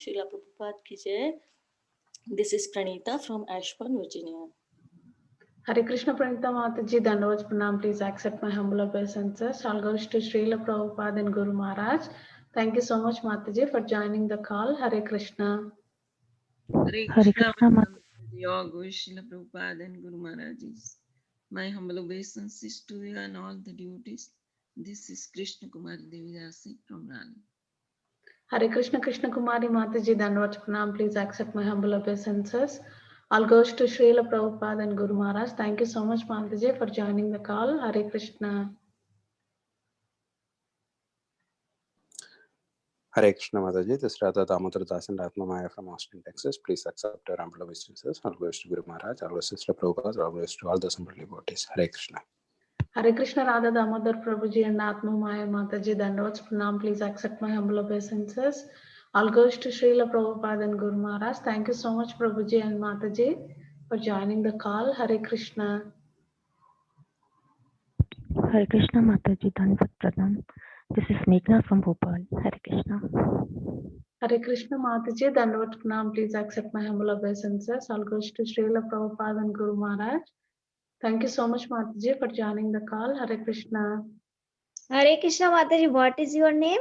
Srila Prabhupada ki jai. This is Pranita from Ashburn, Virginia. Hare Krishna Pranita Mataji, Dandavats Pranam. Please accept my humble obeisances. All goes to Srila Prabhupada and Guru Maharaj. Thank you so much, Mataji, for joining the call. Hare Krishna. Hare Krishna Mataji, all goes Srila Prabhupada and Guru Maharaj's. My humble obeisances to you and all the devotees. This is Krishna Kumari Devi Dasi from Rani. Hare Krishna Krishna Kumari Mataji, Dandavats Pranam. Please accept my humble obeisances. All goes to Srila Prabhupada and Guru Maharaj. Thank you so much, Mataji, for joining the call. Hare Krishna. Hare Krishna Mataji, this is Radha Damodar Das and Atma Maya from Austin, Texas. Please accept our humble obeisances. All goes to Guru Maharaj, all goes to Srila Prabhupada, all goes to all the assembled devotees. Hare Krishna. Hare Krishna Radha Damodar Prabhuji and Atma Maya Mataji, Dandavats Pranam. Please accept my humble obeisances. All goes to Srila Prabhupada and Guru Maharaj. Thank you so much, Prabhuji and Mataji, for joining the call. Hare Krishna. Hare Krishna Mataji, Dandavats Pranam. This is Meghna from Bhopal. Hare Krishna. Hare Krishna Mataji, Dandavats Pranam. Please accept my humble obeisances. All goes to Srila Prabhupada and Guru Maharaj. Thank you so much, Mataji, for joining the call. Hare Krishna. Hare Krishna Mataji, what is your name?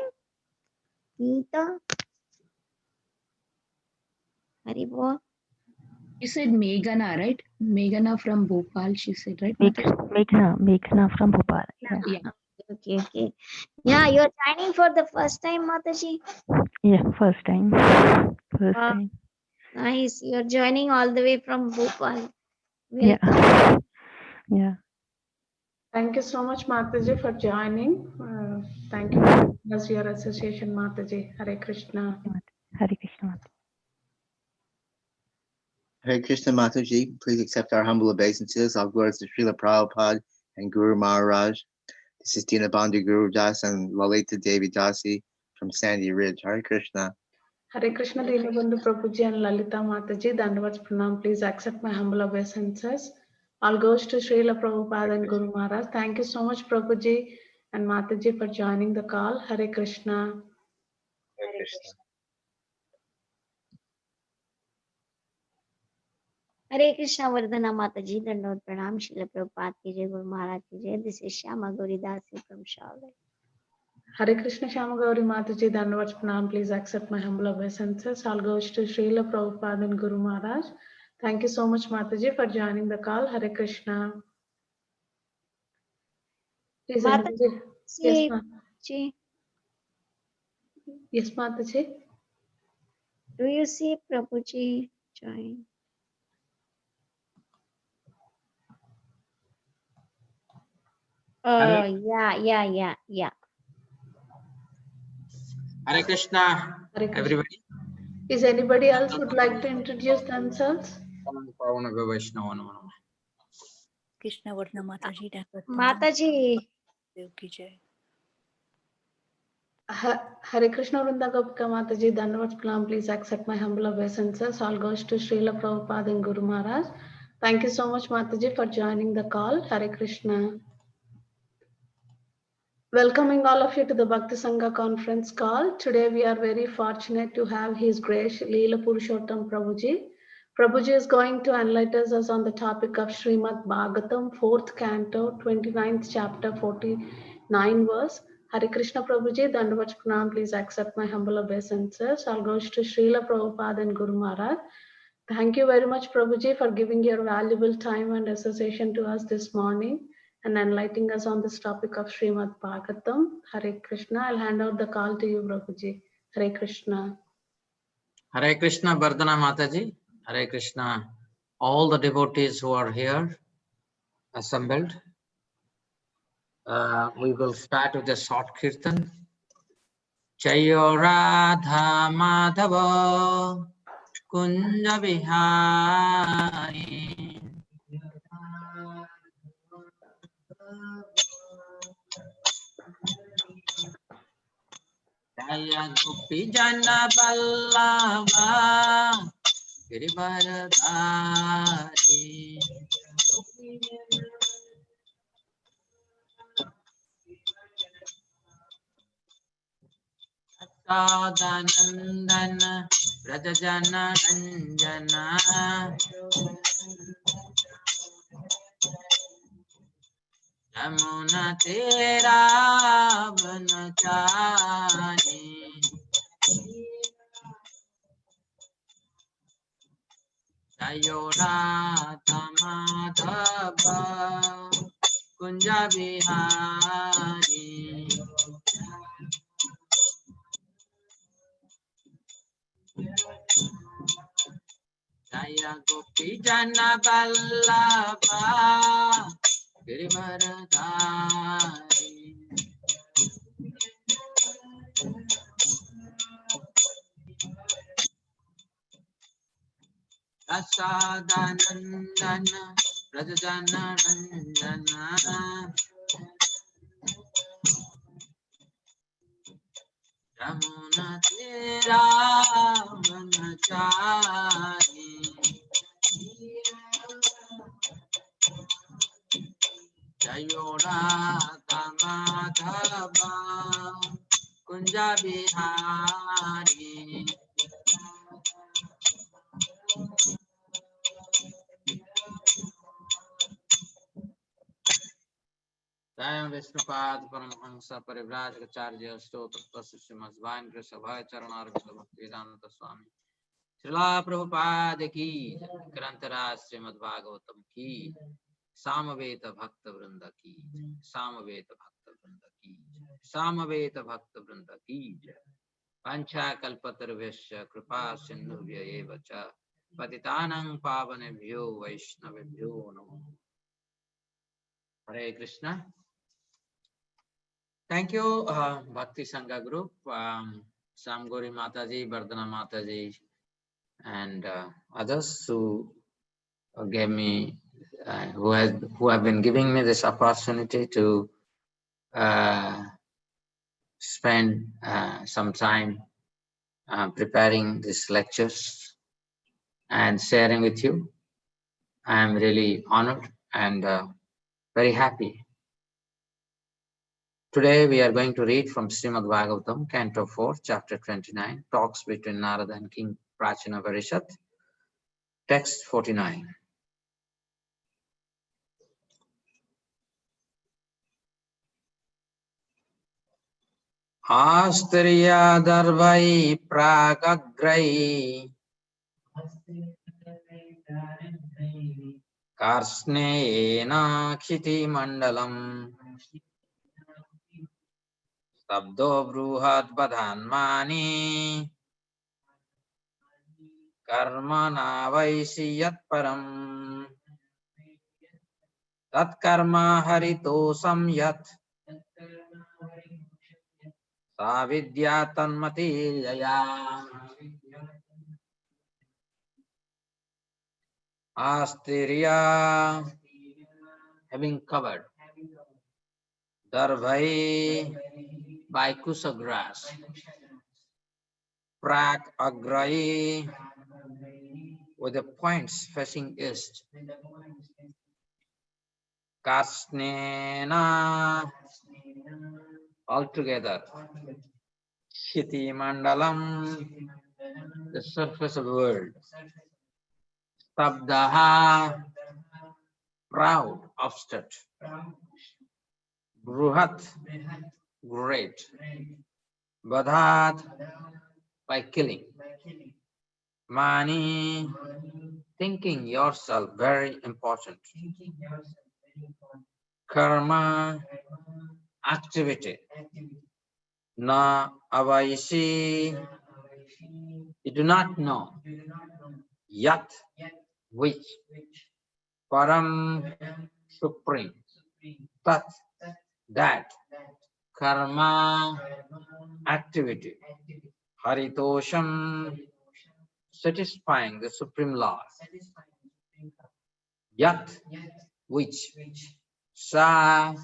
Neeta? Haribo? You said Meghana, right? Meghana from Bhopal, she said, right? Mataji? Meghna from Bhopal. Yeah. Okay. Yeah, you're joining for the first time, Mataji? Yeah, first time. Nice. You're joining all the way from Bhopal. Yeah. Thank you so much, Mataji, for joining. Thank you for giving us your association, Mataji. Hare Krishna. Hare Krishna. Hare Krishna Mataji, please accept our humble obeisances. All glories to Srila Prabhupada and Guru Maharaj. This is Dinabandhu Guru Das and Lalita Devi Dasi from Sandy Ridge. Hare Krishna. Hare Krishna Dinabandhu Prabhuji and Lalita Mataji, Dandavats Pranam. Please accept my humble obeisances. All goes to Srila Prabhupada and Guru Maharaj. Thank you so much, Prabhuji and Mataji, for joining the call. Hare Krishna. Hare Krishna. Hare Krishna Vardhana Mataji, Dandavats Pranam, Srila Prabhupada ki jai, Guru Maharaj ki jai. This is Shyama Gauri Dasi from Charlotte. Hare Krishna Shyama Gauri Mataji, Dandavats Pranam. Please accept my humble obeisances. All goes to Srila Prabhupada and Guru Maharaj. Thank you so much, Mataji, for joining the call. Hare Krishna. Please, Mataji. yes, Mataji. Yes, Mataji. Do you see Prabhuji join? Yeah. Hare Krishna, everybody. Is anybody else would like to introduce themselves? Krishna Vardhana Mataji. Mataji. Hare Krishna Vrinda Gopika Mataji, Dandavats Pranam. Please accept my humble obeisances. All goes to Srila Prabhupada and Guru Maharaj. Thank you so much, Mataji, for joining the call. Hare Krishna. Welcoming all of you to the Bhakti Sangha conference call. Today we are very fortunate to have His Grace Lila Purushottam Prabhuji. Prabhuji is going to enlighten us on the topic of Srimad Bhagavatam, 4th canto, 29th chapter, 49 verse. Hare Krishna Prabhuji, Dandavats Pranam. Please accept my humble obeisances. All goes to Srila Prabhupada and Guru Maharaj. Thank you very much, Prabhuji, for giving your valuable time and association to us this morning and enlightening us on this topic of Srimad Bhagavatam. Hare Krishna. I'll hand out the call to you, Prabhuji. Hare Krishna. Hare Krishna Vardhana Mataji. Hare Krishna. All the devotees who are here assembled. We will start with a short kirtan. Chayo Radha Madhava Kunja Vihari Jaya Gopi Jana Vallabha Girivaradhari Sadanandan Rajajana Ranjana Yamuna Tera Vanachari Jayora Tamadhava Kunja Bihari Jaya Gopi Jana Vallabha Girivaradhari Rasadanandana Rajajana Ranjana Yamuna Tera Vanachari Jayora Tamadhava Kunja Bihari Jayam Vishnupad Paramhamsa Parivrajacharya Stotra Tasya Vain Krishabhaya Charanarvita Bhaktivedanta Swami Srila Prabhupada ki Grantara Srimad Bhagavatam ki Samaveta Bhakta Vrinda ki Samaveta Bhakta Vrinda ki Samaveta Bhakta Vrinda ki Pancha Kalpatarvesya Kripa Sindhuvya Eva Cha Patitanang Pavanebhyo Vaishnavebhyo Namo Hare Krishna. Thank you, Bhakti Sangha group, Samgori Mataji, Vardhana Mataji, and others who gave me, who have been giving me this opportunity to spend some time preparing these lectures and sharing with you. I am really honored and very happy. Today we are going to read from Srimad Bhagavatam, Canto 4, Chapter 29, Talks between Narada and King Prachina Varishat, Text 49. Asteriya Darvai Prakagrai Karsnena Khiti Mandalam Sabdo Bruhat Badhanmani Karmana Vaisiyat Param Tat Karma Harito Samyat Savidya Tanmati Jaya Asteriya, having covered Darvai by Kusa grass, Prak Agrai with the points facing east, Karsnena altogether, Shiti Mandalam, the surface of the world, Sabdaha, proud, upstart, Bruhat, great, Badhat, by killing, Mani, thinking yourself very important, Karma, activity, Na Avaisi, you do not know, Yat, which, Param, supreme, Tat, that, Karma, activity, Haritosham, satisfying the supreme law, Yat, which, Sa,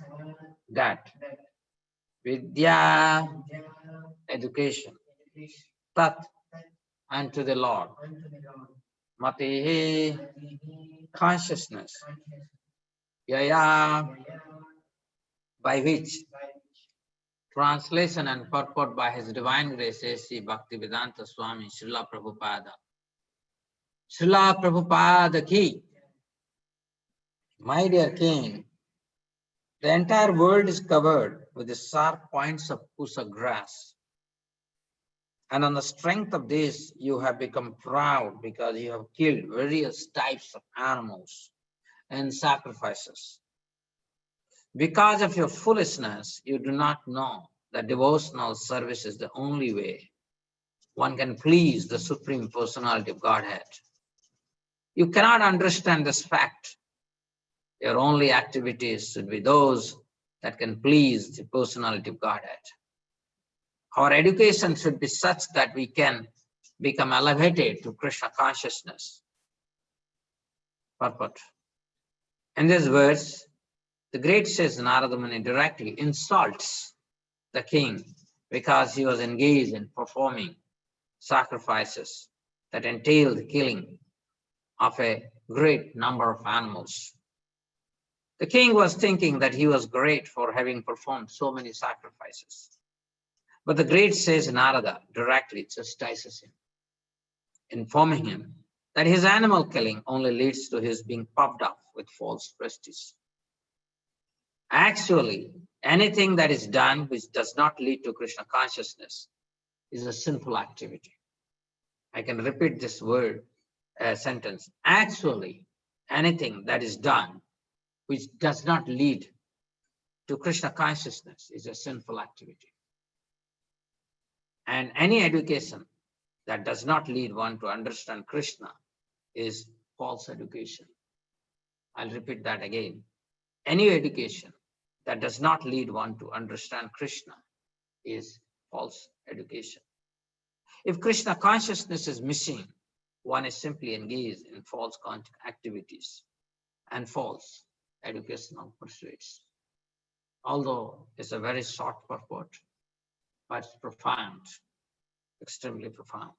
that, Vidya, education, Tat, unto the Lord, Matihi, consciousness, Yaya, by which, Translation and purport by His Divine Grace A.C. Bhaktivedanta Swami Srila Prabhupada. Srila Prabhupada ki. My dear king, the entire world is covered with the sharp points of pusa grass. And on the strength of this, you have become proud because you have killed various types of animals and sacrifices. Because of your foolishness, you do not know that devotional service is the only way one can please the Supreme Personality of Godhead. You cannot understand this fact. Your only activities should be those that can please the Personality of Godhead. Our education should be such that we can become elevated to Krishna consciousness. Purport. In this verse, the great sage Narada Muni directly insults the king because he was engaged in performing sacrifices that entailed the killing of a great number of animals. The king was thinking that he was great for having performed so many sacrifices. But the great sage Narada directly chastises him, informing him that his animal killing only leads to his being puffed up with false prestige. Actually, anything that is done which does not lead to Krishna consciousness is a sinful activity. I can repeat this sentence. Actually, anything that is done which does not lead to Krishna consciousness is a sinful activity. And any education that does not lead one to understand Krishna is false education. I'll repeat that again. Any education that does not lead one to understand Krishna is false education. If Krishna consciousness is missing, one is simply engaged in false activities and false educational pursuits. Although it's a very short purport, but it's profound, extremely profound.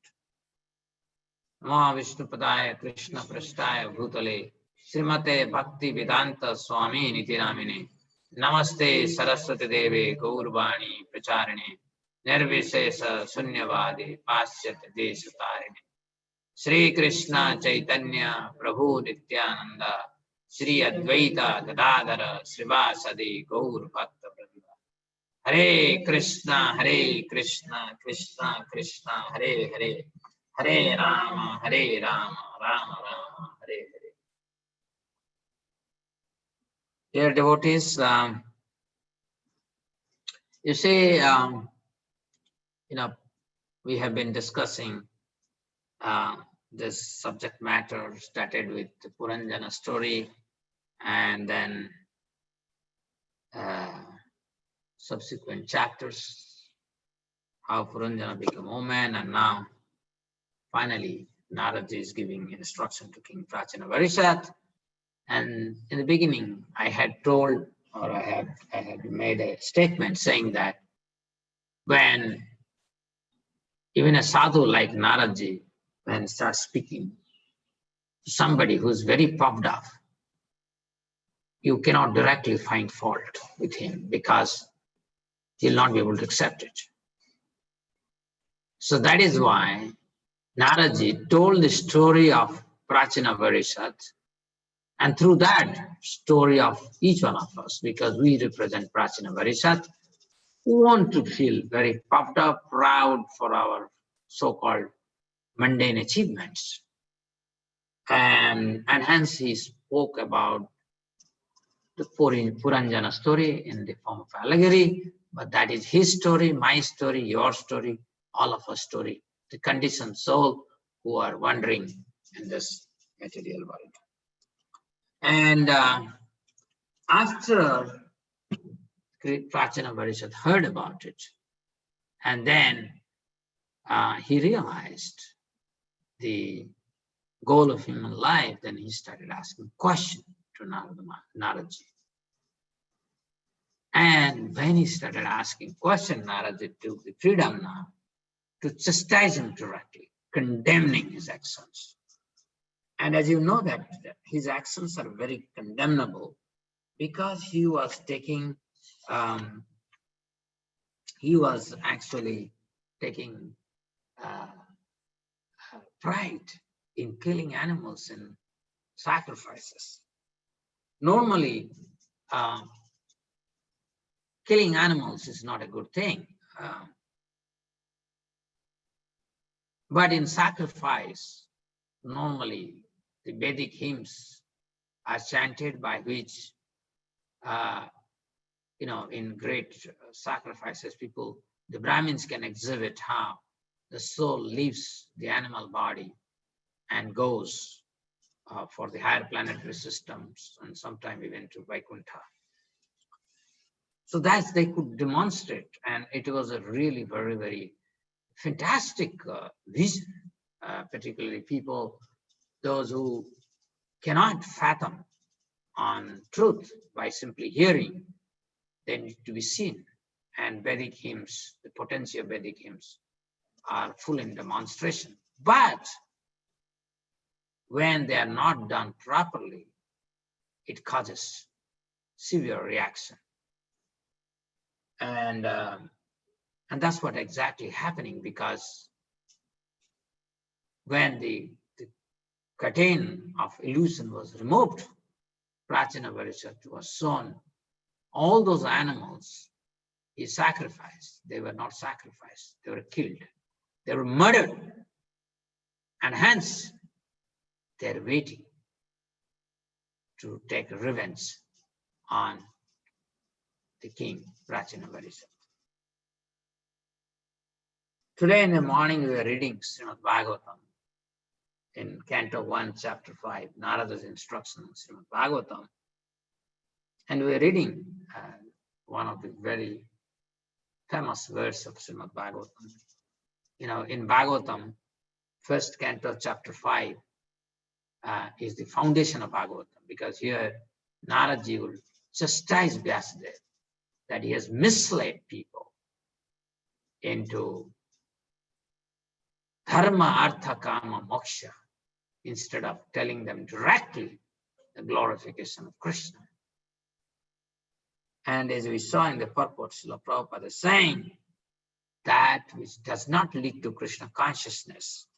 Namo Vishnu Padaya Krishna Prasthaya Bhutale Srimate Bhakti Vedanta Swami Niti Namine Namaste Saraswati Deve Gaurvani Pracharine Nirvishesha Sunyavadi Pasyat Deshatarine Sri Krishna Chaitanya Prabhu Nityananda Sri Advaita Gadadhara Srivasadi Gaur Bhakta Pradipata Hare Krishna, Krishna Krishna, Hare Hare, Hare Rama, Rama Rama, Hare Hare. Dear devotees, you see, we have been discussing this subject matter, started with the Puranjana story, and then subsequent chapters, how Puranjana became woman, and now finally Narada is giving instruction to King Prachina Varishat. And in the beginning, I had told, or I had made a statement saying that when even a sadhu like Narada, when he starts speaking to somebody who's very puffed up, you cannot directly find fault with him because he'll not be able to accept it. So that is why Narada told the story of Prachina Varishat, and through that story of each one of us, because we represent Prachina Varishat, who want to feel very puffed up, proud for our so-called mundane achievements. And hence he spoke about the Puranjana story in the form of allegory, but that is his story, my story, your story, all of us story, the conditioned soul who are wandering in this material world. And after Prachina Varishat heard about it, and then he realized the goal of human life, then he started asking questions to Narada. And when he started asking questions, Narada took the freedom now to chastise him directly, condemning his actions. And as you know that his actions are very condemnable because he was taking he was actually taking pride in killing animals in sacrifices. Normally, killing animals is not a good thing. But in sacrifice, normally the Vedic hymns are chanted by which, in great sacrifices, the Brahmins can exhibit how the soul leaves the animal body and goes for the higher planetary systems and sometime even to Vaikuntha. So that they could demonstrate, and it was a really very, very fantastic vision, particularly people, those who cannot fathom on truth by simply hearing, they need to be seen. And Vedic hymns, the potency of Vedic hymns are full in demonstration. But when they are not done properly, it causes severe reaction. And that's what exactly happening, because when the curtain of illusion was removed, Prachina Varishat was shown, all those animals he sacrificed, they were not sacrificed, they were killed, they were murdered, and hence they're waiting to take revenge on the king, Prachina Varishat. Today in the morning we were reading Srimad Bhagavatam in Canto 1, Chapter 5, Narada's instruction on Srimad Bhagavatam. And we were reading one of the very famous verse of Srimad Bhagavatam. In Bhagavatam, first canto, chapter 5, is the foundation of Bhagavatam, because here Naradaji will chastise Vyasadeva that he has misled people into dharma, artha, kama, moksha, instead of telling them directly the glorification of Krishna. And as we saw in the purport, Srila Prabhupada is saying that which does not lead to Krishna consciousness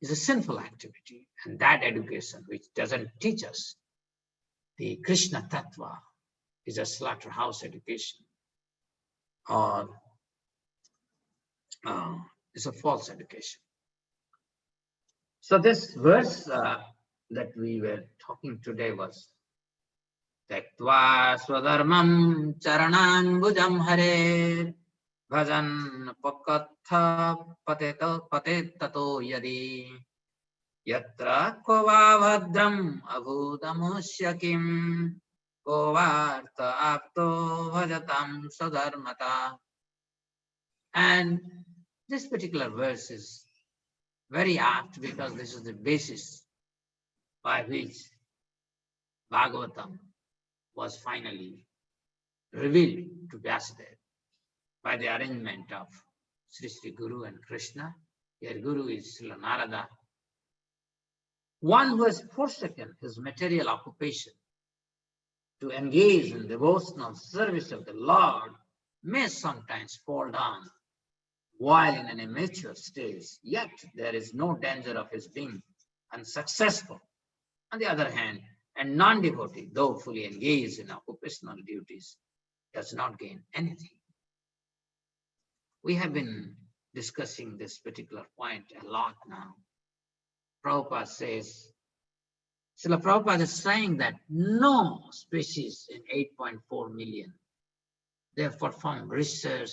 is a sinful activity, and that education which doesn't teach us the Krishna Tattva is a slaughterhouse education, or is a false education. So this verse that we were talking today was Tektva swadharmam charanan bhujam hare bhajan pakatha patetato yadi yatra kova bhadram abhudamusya kim kovartha apto bhajatam sadharmata. And this particular verse is very apt, because this is the basis by which Bhagavatam was finally revealed to Vyasadeva by the arrangement of Sri Sri Guru and Krishna. Your Guru is Srila Narada, one who has forsaken his material occupation to engage in devotional service of the Lord may sometimes fall down while in an immature stage, yet there is no danger of his being unsuccessful. On the other hand, a non-devotee, though fully engaged in occupational duties, does not gain anything. We have been discussing this particular point a lot now. Prabhupada says, Srila Prabhupada is saying that no species in 8.4 million, they have performed research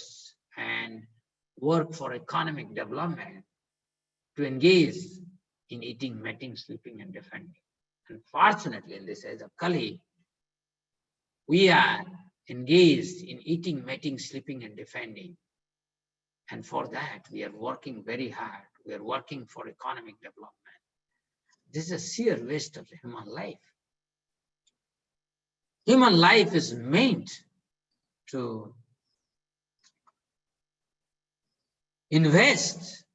and work for economic development to engage in eating, mating, sleeping, and defending. Unfortunately, in this age of Kali, we are engaged in eating, mating, sleeping, and defending. And for that, we are working very hard. We are working for economic development. This is a sheer waste of human life. Human life is meant to invest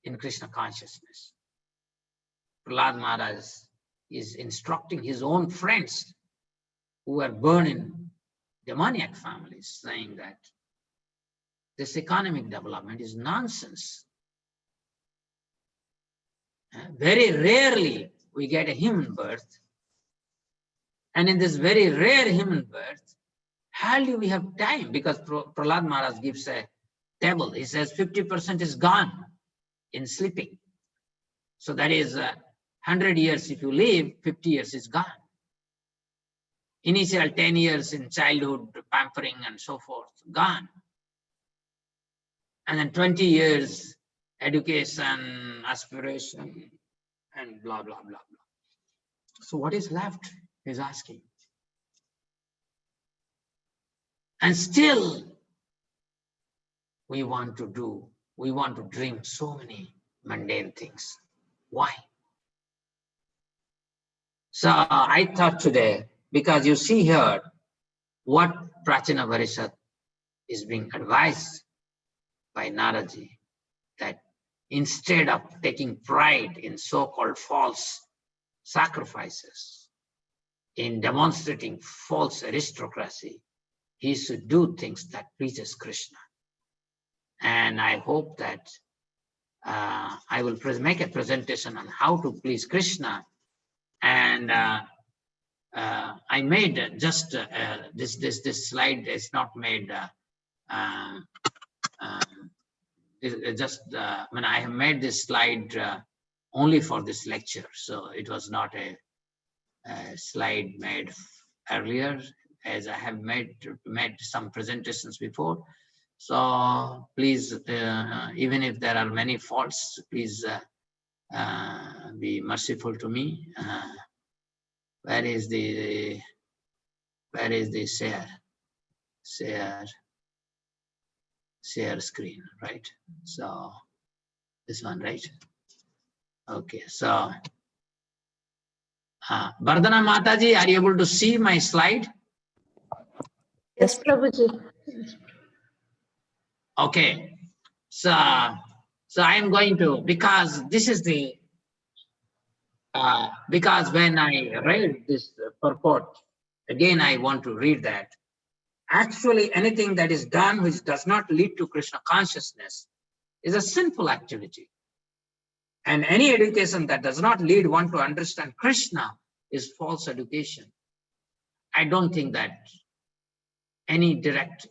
in Krishna consciousness. Prahlad Maharaj is instructing his own friends who are born in demoniac families, saying that this economic development is nonsense. Very rarely we get a human birth. And in this very rare human birth, hardly we have time, because Prahlad Maharaj gives a table. He says 50% is gone in sleeping. So that is 100 years if you live, 50 years is gone. Initial 10 years in childhood, pampering and so forth, gone. And then 20 years, education, aspiration, and blah, blah, blah, blah. So what is left, he's asking. And still, we want to dream so many mundane things. Why? So I thought today, because you see here what Prachina Varishad is being advised by Naraji, that instead of taking pride in so-called false sacrifices, in demonstrating false aristocracy, he should do things that pleases Krishna. And I hope that I will make a presentation on how to please Krishna. And I made just this slide is not made when I have made this slide only for this lecture, so it was not a slide made earlier, as I have made some presentations before. So please, even if there are many faults, please be merciful to me. Where is the share screen, right? So this one, right? Okay, so Vardhana Mataji, are you able to see my slide? Yes, Prabhuji. Okay, so I am going to, because this is the because when I read this purport, again I want to read that. Actually, anything that is done which does not lead to Krishna consciousness is a sinful activity. And any education that does not lead one to understand Krishna is false education. I don't think that any direct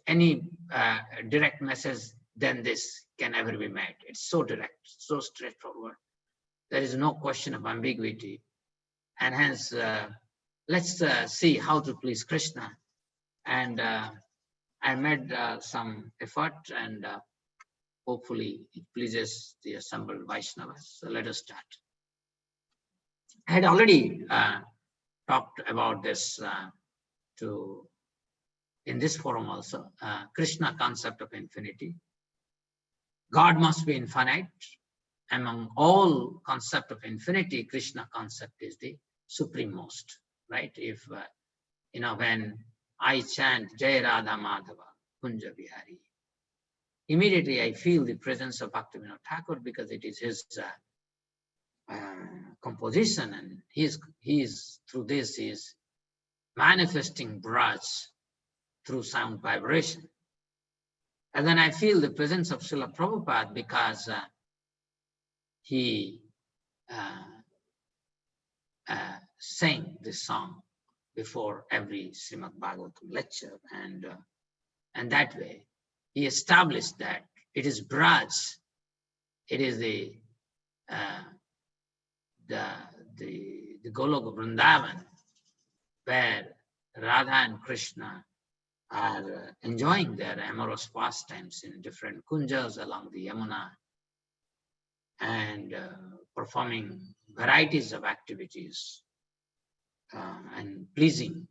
message than this can ever be made. It's so direct, so straightforward. There is no question of ambiguity. And hence, let's see how to please Krishna. And I made some effort, and hopefully it pleases the assembled Vaishnavas. So let us start. I had already talked about this in this forum also. Krishna concept of infinity. God must be infinite. Among all concept of infinity, Krishna concept is the supremost, right? If, when I chant Jai Radha Madhava, Kunja Bihari, immediately I feel the presence of Bhaktivinoda Thakur, because it is his composition, and he is through this he is manifesting Braj through sound vibration. And then I feel the presence of Srila Prabhupada, because he sang this song before every Srimad Bhagavatam lecture, and that way he established that it is Braj, it is the Goloka Vrindavan, where Radha and Krishna are enjoying their amorous pastimes in different kunjas along the Yamuna, and performing varieties of activities and pleasing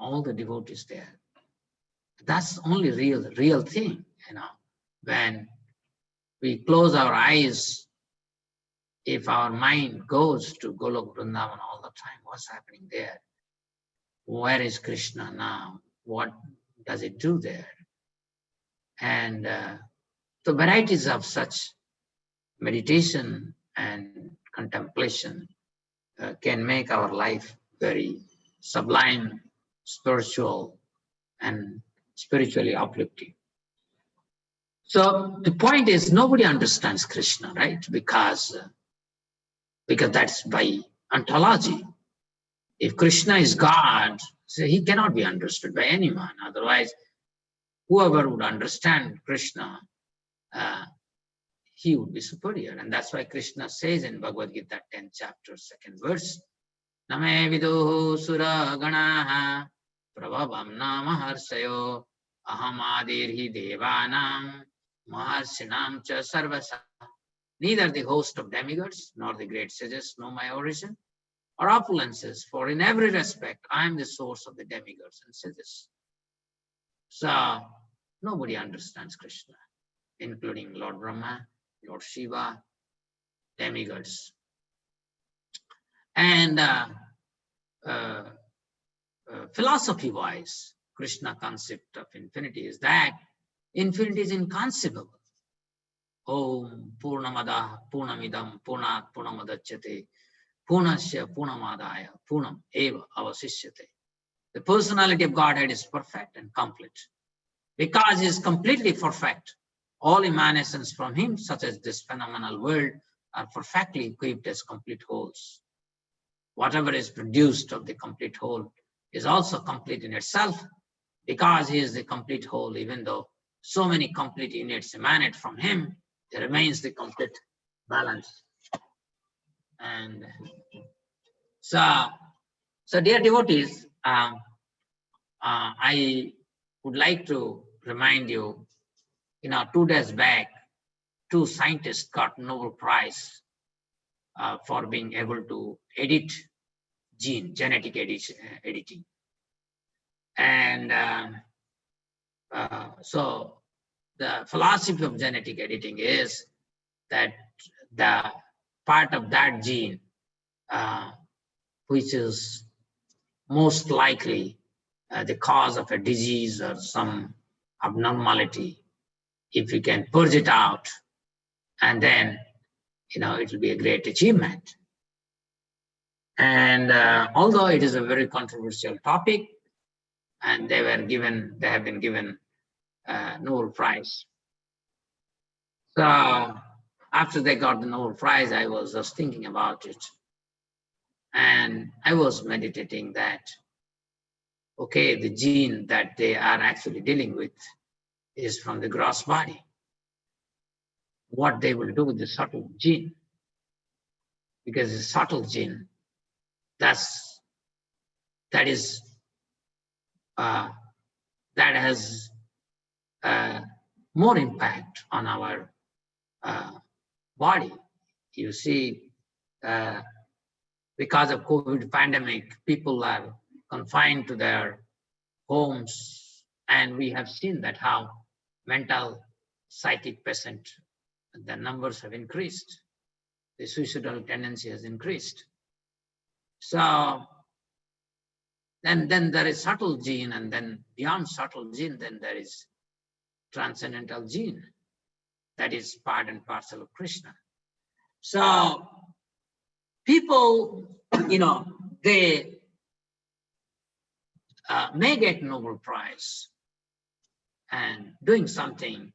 all the devotees there. That's only real thing, When we close our eyes, if our mind goes to Golok Vrindavan all the time, what's happening there? Where is Krishna now? What does it do there? And the varieties of such meditation and contemplation can make our life very sublime, spiritual, and spiritually uplifting. So the point is, nobody understands Krishna, right? Because that's by ontology. If Krishna is God, so he cannot be understood by anyone. Otherwise, whoever would understand Krishna, he would be superior. And that's why Krishna says in Bhagavad Gita 10th chapter, 2nd verse, Name viduhu sura ganaha prabhavam nama harsayo ahamadirhi devanam maharsinam cha sarvasa. Neither the host of demigods nor the great sages know my origin or opulences, for in every respect I am the source of the demigods and sages. So nobody understands Krishna, including Lord Brahma, Lord Shiva, demigods. And philosophy-wise, Krishna concept of infinity is that infinity is inconceivable. Om Purnamada Purnamidam Purnat Purnamadachyate Purnasya Purnamadaya Purnam Eva Avasishyate. The personality of Godhead is perfect and complete. Because he is completely perfect, all emanations from him, such as this phenomenal world, are perfectly equipped as complete wholes. Whatever is produced of the complete whole is also complete in itself, because he is the complete whole. Even though so many complete units emanate from him, there remains the complete balance. And so dear devotees, I would like to remind you, 2 days back, 2 scientists got Nobel Prize for being able to edit genetic editing. And so the philosophy of genetic editing is that the part of that gene which is most likely the cause of a disease or some abnormality, if we can purge it out, and then it will be a great achievement. And although it is a very controversial topic, and they have been given Nobel Prize. So after they got the Nobel Prize, I was just thinking about it, and I was meditating that, okay, the gene that they are actually dealing with is from the gross body. What they will do with the subtle gene, because the subtle gene, that has more impact on our body. You see, because of COVID pandemic, people are confined to their homes, and we have seen that how mental psychic patient, the numbers have increased. The suicidal tendency has increased. So then there is subtle gene, and then beyond subtle gene, then there is transcendental gene. That is part and parcel of Krishna. So people, they may get Nobel Prize and doing something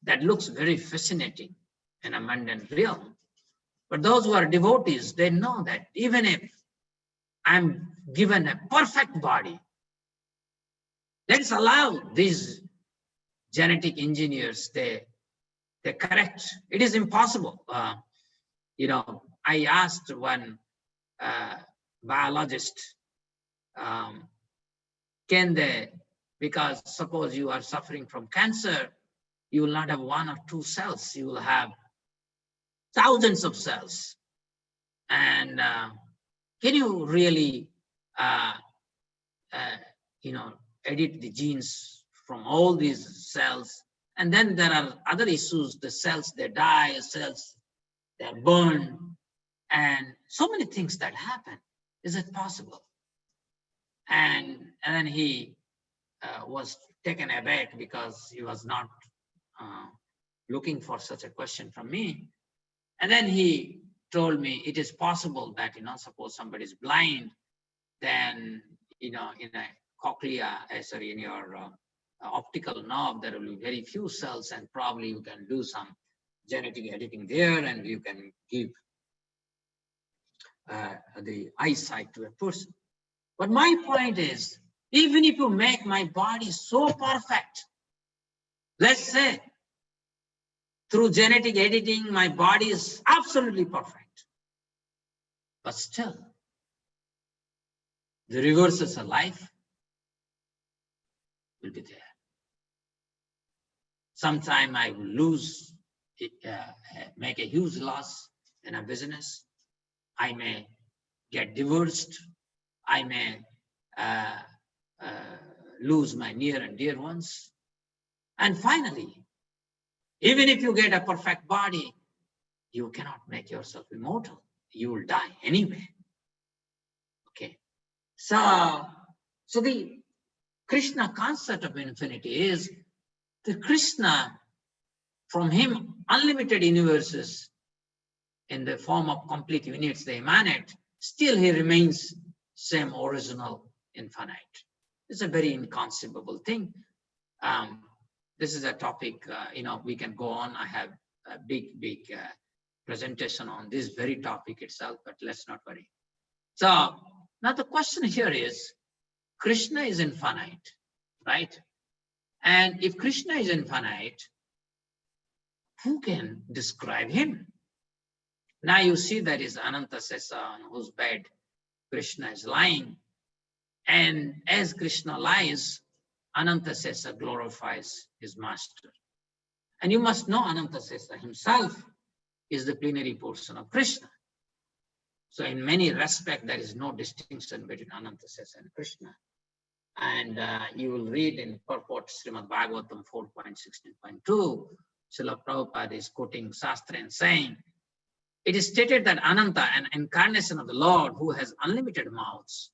that looks very fascinating in a mundane realm. But those who are devotees, they know that even if I'm given a perfect body, let's allow these genetic engineers, they correct. It is impossible. I asked one biologist, can they, because suppose you are suffering from cancer, you will not have 1 or 2 cells, you will have thousands of cells. And can you really, edit the genes from all these cells? And then there are other issues, the cells, they die, cells, they're burned, and so many things that happen. Is it possible? And then he was taken aback because he was not looking for such a question from me. And then he told me it is possible that, suppose somebody is blind, then, in a cochlea, in your optical knob, there will be very few cells, and probably you can do some genetic editing there, and you can give the eyesight to a person. But my point is, even if you make my body so perfect, let's say through genetic editing, my body is absolutely perfect, but still, the reverses of life will be there. Sometime I will lose, make a huge loss in a business. I may get divorced. I may lose my near and dear ones. And finally, even if you get a perfect body, you cannot make yourself immortal. You will die anyway. Okay. So the Krishna concept of infinity is the Krishna, from him, unlimited universes in the form of complete units they emanate, still he remains same original infinite. It's a very inconceivable thing. This is a topic, we can go on. I have a big presentation on this very topic itself, but let's not worry. So now the question here is, Krishna is infinite, right? And if Krishna is infinite, who can describe him? Now you see that is Ananta Sesa on whose bed Krishna is lying. And as Krishna lies, Ananta Sesa glorifies his master. And you must know Ananta Sesa himself is the plenary portion of Krishna. So in many respects, there is no distinction between Ananta Sesa and Krishna. And you will read in purport Srimad Bhagavatam 4.16.2, Srila Prabhupada is quoting Shastra and saying, it is stated that Ananta, an incarnation of the Lord who has unlimited mouths,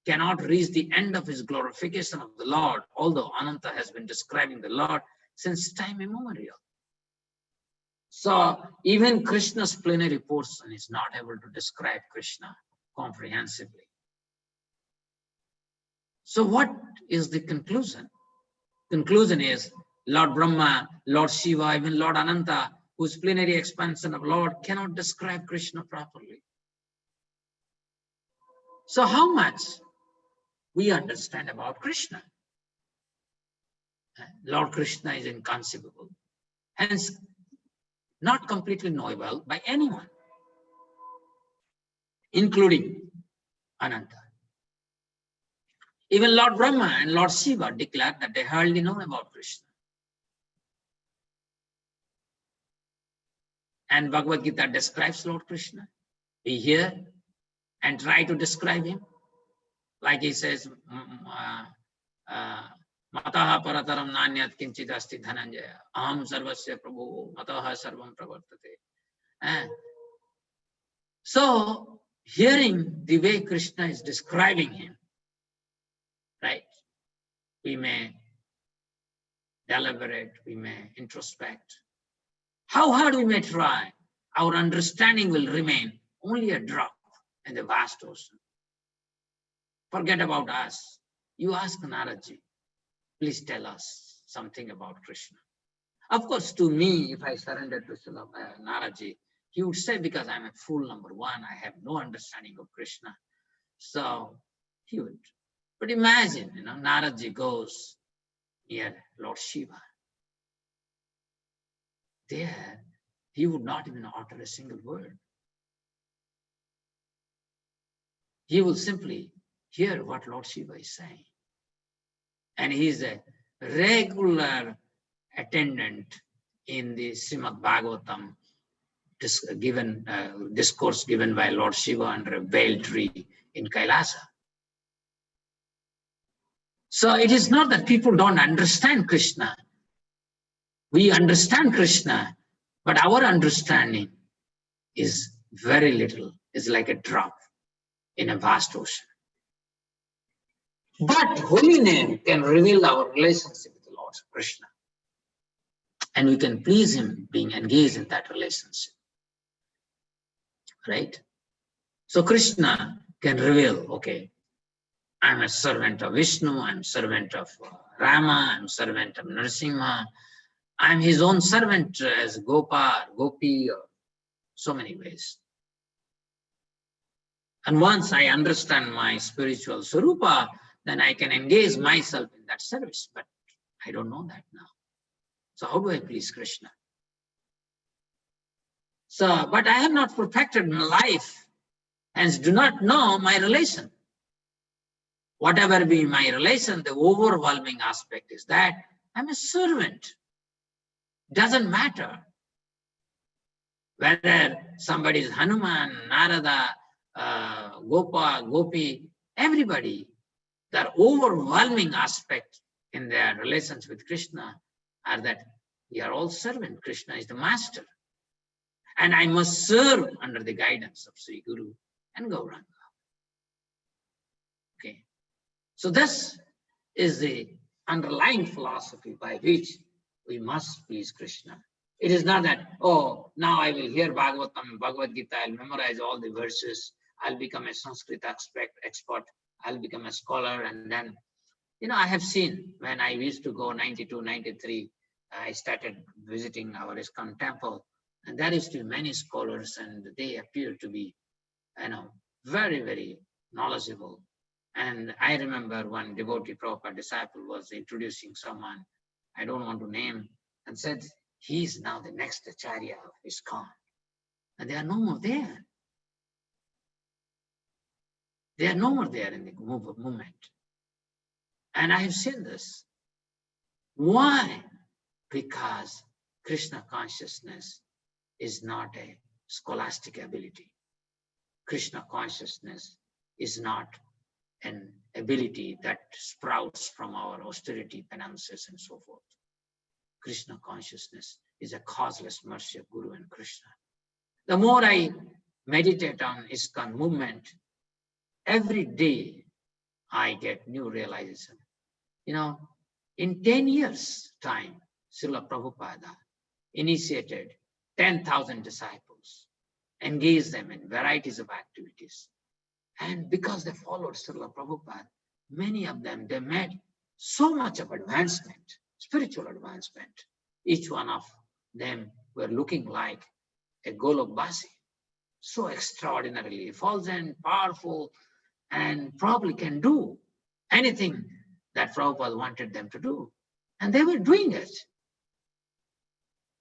cannot reach the end of his glorification of the Lord, although Ananta has been describing the Lord since time immemorial. So even Krishna's plenary portion is not able to describe Krishna comprehensively. So what is the conclusion? Conclusion is Lord Brahma, Lord Shiva, even Lord Ananta, whose plenary expansion of Lord cannot describe Krishna properly. So how much we understand about Krishna? Lord Krishna is inconceivable, hence not completely knowable by anyone, including Ananta. Even Lord Brahma and Lord Shiva declared that they hardly know about Krishna. And Bhagavad Gita describes Lord Krishna. We hear and try to describe him. Like he says, Mataha parataram nanyat kinchit asti dhananjaya. Aham sarvasya prabhu mataha sarvam pravartate. So, hearing the way Krishna is describing him, right, we may deliberate, we may introspect. How hard we may try, our understanding will remain only a drop in the vast ocean. Forget about us. You ask Naraji, please tell us something about Krishna. Of course, to me, if I surrender to Naraji, he would say, because I'm a fool, number one, I have no understanding of Krishna. So he would. But imagine, Naraji goes near Lord Shiva. There, he would not even utter a single word. He will simply hear what Lord Shiva is saying. And he is a regular attendant in the Srimad Bhagavatam discourse given by Lord Shiva under a veil tree in Kailasa. So it is not that people don't understand Krishna. We understand Krishna, but our understanding is very little. It's like a drop in a vast ocean. But holy name can reveal our relationship with the Lord Krishna. And we can please him being engaged in that relationship. Right? So Krishna can reveal, okay, I'm a servant of Vishnu, I'm servant of Rama, I'm servant of Narasimha. I'm his own servant as Gopa, Gopi, or so many ways. And once I understand my spiritual Swarupa, then I can engage myself in that service. But I don't know that now. So how do I please Krishna? So, but I have not perfected my life, hence do not know my relation. Whatever be my relation, the overwhelming aspect is that I'm a servant. Doesn't matter whether somebody is Hanuman, Narada, Gopa, Gopi, everybody, their overwhelming aspect in their relations with Krishna are that we are all servant. Krishna is the master. And I must serve under the guidance of Sri Guru and Gauranga. Okay. So this is the underlying philosophy by which we must please Krishna. It is not that, oh, now I will hear Bhagavatam, Bhagavad Gita, I'll memorize all the verses, I'll become a Sanskrit expert, I'll become a scholar, and then, I have seen when I used to go 92, 93, I started visiting our ISKCON temple, and there used to be many scholars, and they appear to be, very, very knowledgeable. And I remember one devotee Prabhupada disciple was introducing someone, I don't want to name, and said, he's now the next Acharya of ISKCON. And they are no more there. They are no more there in the movement. And I have seen this. Why? Because Krishna consciousness is not a scholastic ability. Krishna consciousness is not an ability that sprouts from our austerity, penances, and so forth. Krishna consciousness is a causeless mercy of Guru and Krishna. The more I meditate on ISKCON movement, every day I get new realization. In 10 years' time, Srila Prabhupada initiated 10,000 disciples, engaged them in varieties of activities. And because they followed Srila Prabhupada, many of them, they made so much of advancement, spiritual advancement. Each one of them were looking like a Golokbasi, so extraordinarily effulgent, powerful, and probably can do anything that Prabhupada wanted them to do. And they were doing it.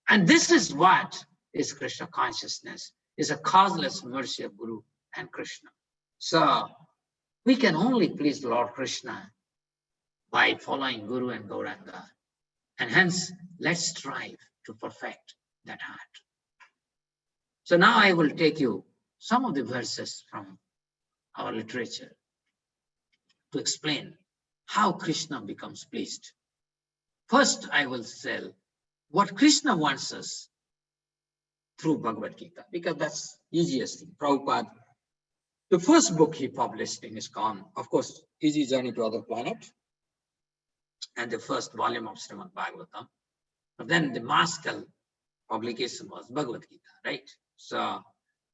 And this is what is Krishna consciousness, is a causeless mercy of Guru and Krishna. So we can only please Lord Krishna by following Guru and Gauranga. And hence, let's strive to perfect that heart. So now I will take you some of the verses from our literature to explain how Krishna becomes pleased. First, I will say what Krishna wants us through Bhagavad Gita, because that's easiest thing. Prabhupada, the first book he published in ISKCON, of course, Easy Journey to Other Planet, and the first volume of Srimad Bhagavatam. But then the master publication was Bhagavad Gita, right? So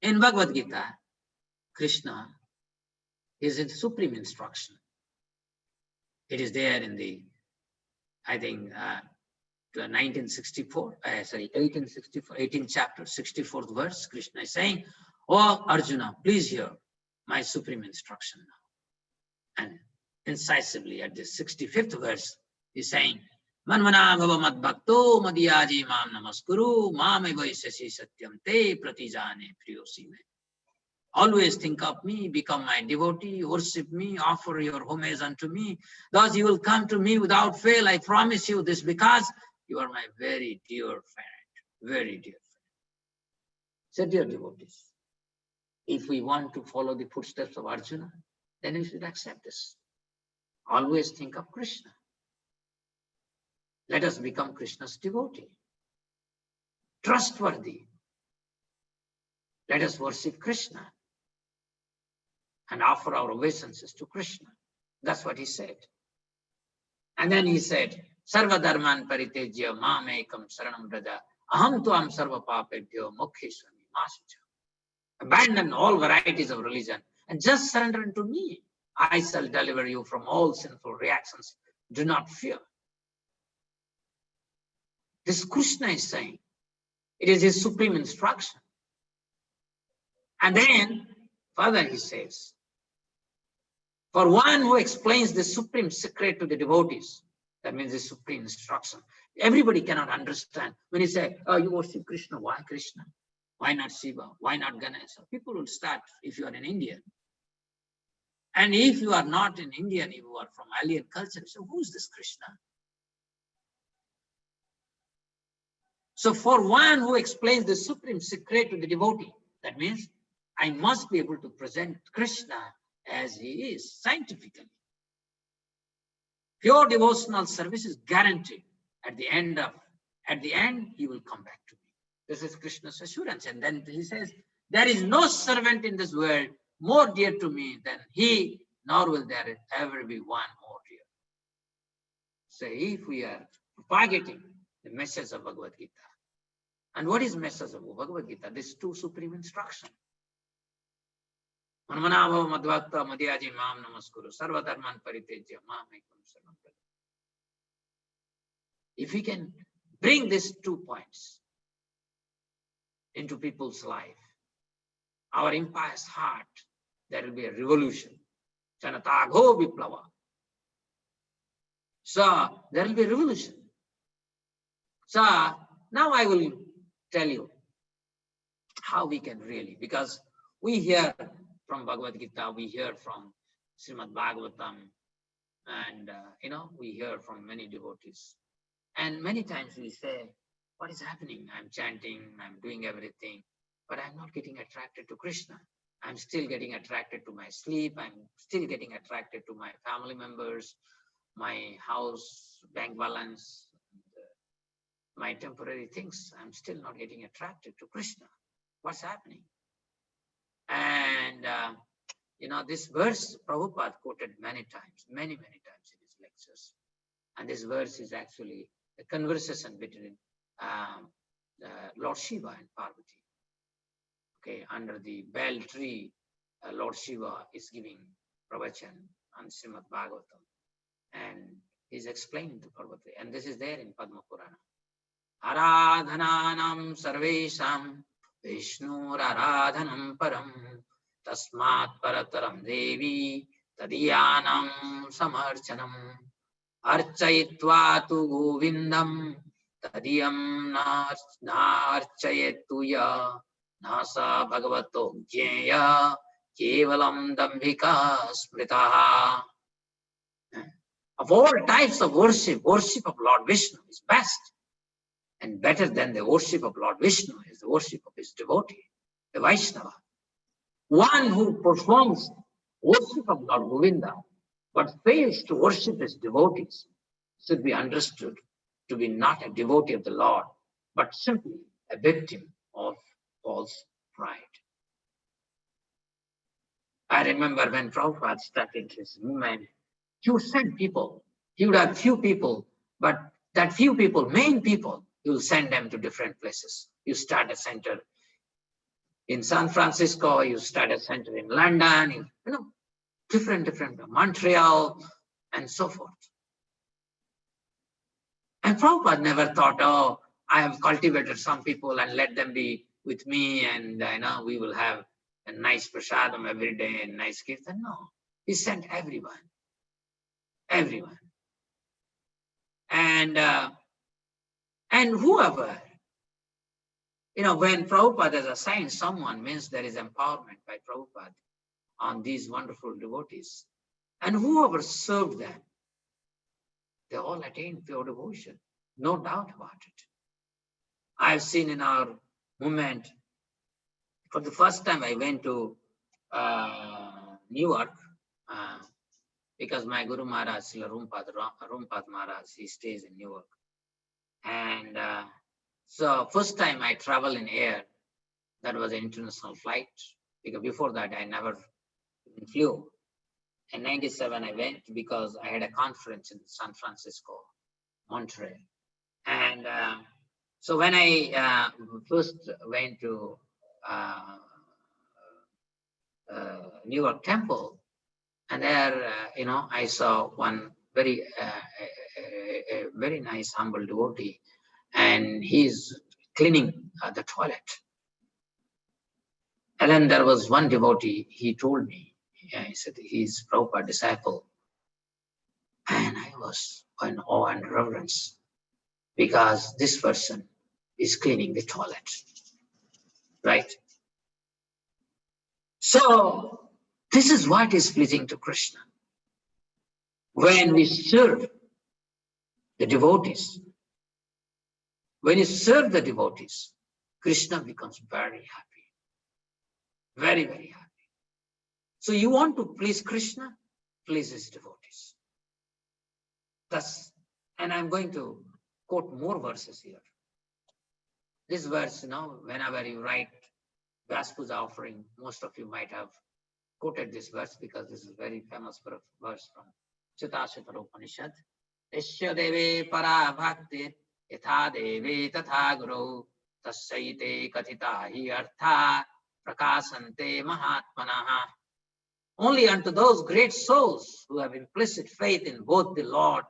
in Bhagavad Gita, Krishna is in supreme instruction. It is there in the, I think, 1864, 18th chapter, 64th verse. Krishna is saying, "Oh Arjuna, please hear my supreme instruction now." And incisively at the 65th verse, he's saying, "Manmana bhava mad bhakto madhyaji mam namaskuru mam evaisasi satyam te pratijane priyosi me." Always think of me, become my devotee, worship me, offer your homage unto me. Thus you will come to me without fail. I promise you this, because you are my very dear friend, very dear friend. So dear devotees, if we want to follow the footsteps of Arjuna, then we should accept this. Always think of Krishna. Let us become Krishna's devotee. Trustworthy. Let us worship Krishna and offer our obeisances to Krishna. That's what he said. And then he said, Sarva dharman paritejya mam ekam saranam braja aham tuam sarva papebhyo moksheswami masucha. Abandon all varieties of religion and just surrender unto me. I shall deliver you from all sinful reactions. Do not fear. This Krishna is saying. It is his supreme instruction. And then further he says, for one who explains the supreme secret to the devotees, that means the supreme instruction. Everybody cannot understand. When you say, oh, you worship Krishna, why Krishna? Why not Shiva? Why not Ganesha? People will start, if you are an Indian. And if you are not an Indian, if you are from alien culture, so who is this Krishna? So for one who explains the supreme secret to the devotee, that means I must be able to present Krishna as he is, scientifically. Pure devotional service is guaranteed. At the end, he will come back to me. This is Krishna's assurance. And then he says, there is no servant in this world more dear to me than he, nor will there ever be one more dear. So if we are propagating the message of Bhagavad Gita, and what is the message of Bhagavad Gita? These two supreme instructions. Manmanabhava madhvakta madhyaji mam namaskuru sarva dharman paritejya mam ekam sarvam pradam. If we can bring these 2 points into people's life, our impious heart, there will be a revolution. Janatagho viplava. So there will be a revolution. So now I will tell you how we can really, because we hear from Bhagavad Gita, we hear from Srimad Bhagavatam, and we hear from many devotees. And many times we say, what is happening? I'm chanting, I'm doing everything, but I'm not getting attracted to Krishna. I'm still getting attracted to my sleep. I'm still getting attracted to my family members, my house, bank balance, my temporary things. I'm still not getting attracted to Krishna. What's happening? And, this verse Prabhupada quoted many times, many times in his lectures. And this verse is actually a conversation between Lord Shiva and Parvati. Okay, under the bell tree, Lord Shiva is giving pravachan on Srimad Bhagavatam. And he's explaining to Parvati. And this is there in Padma Purana. Aradhananam sarvesham Vishnur aradhanam param tasmat parataram devi tadiyanam samarchanam archayitva tu govindam tadiyam narchayetu ya nasa bhagavato jnaya kevalam dambhika smritaha. Of all types of worship, worship of Lord Vishnu is best. And better than the worship of Lord Vishnu is the worship of his devotee, the Vaishnava. One who performs worship of Lord Govinda but fails to worship his devotees should be understood to be not a devotee of the Lord, but simply a victim of false pride. I remember when Prabhupada started his movement, he would send people. He would have few people, but that few people, main people, he will send them to different places. You start a center in San Francisco, you start a center in London, different, Montreal, and so forth. And Prabhupada never thought, oh, I have cultivated some people and let them be with me, and we will have a nice prasadam every day and nice kirtan. No, he sent everyone. And whoever, when Prabhupada has assigned someone, means there is empowerment by Prabhupada on these wonderful devotees. And whoever served them, they all attained pure devotion. No doubt about it. I've seen in our movement, for the first time I went to New York, because my Guru Maharaj, Srila Rumpad Maharaj, he stays in New York. And so first time I travel in air, that was an international flight, because before that I never flew. In 97 I went because I had a conference in San Francisco, Montreal. And so when I first went to New York Temple, And there, I saw one very, very nice, humble devotee, and he's cleaning the toilet. And then there was one devotee, he told me, he said he's Prabhupada disciple. And I was in awe and reverence because this person is cleaning the toilet, right? So this is what is pleasing to Krishna. When we serve the devotees, when you serve the devotees, Krishna becomes very happy, very, very happy. So you want to please Krishna, please his devotees. Thus, and I'm going to quote more verses here. This verse, whenever you write Vyas Puja offering, most of you might have quoted this verse because this is a very famous verse from Chitashatara Upanishad. Ishya deve para bhaktir yatha deve tatha guru tasyaite kathita hi artha prakasante mahatmanaha. Only unto those great souls who have implicit faith in both the Lord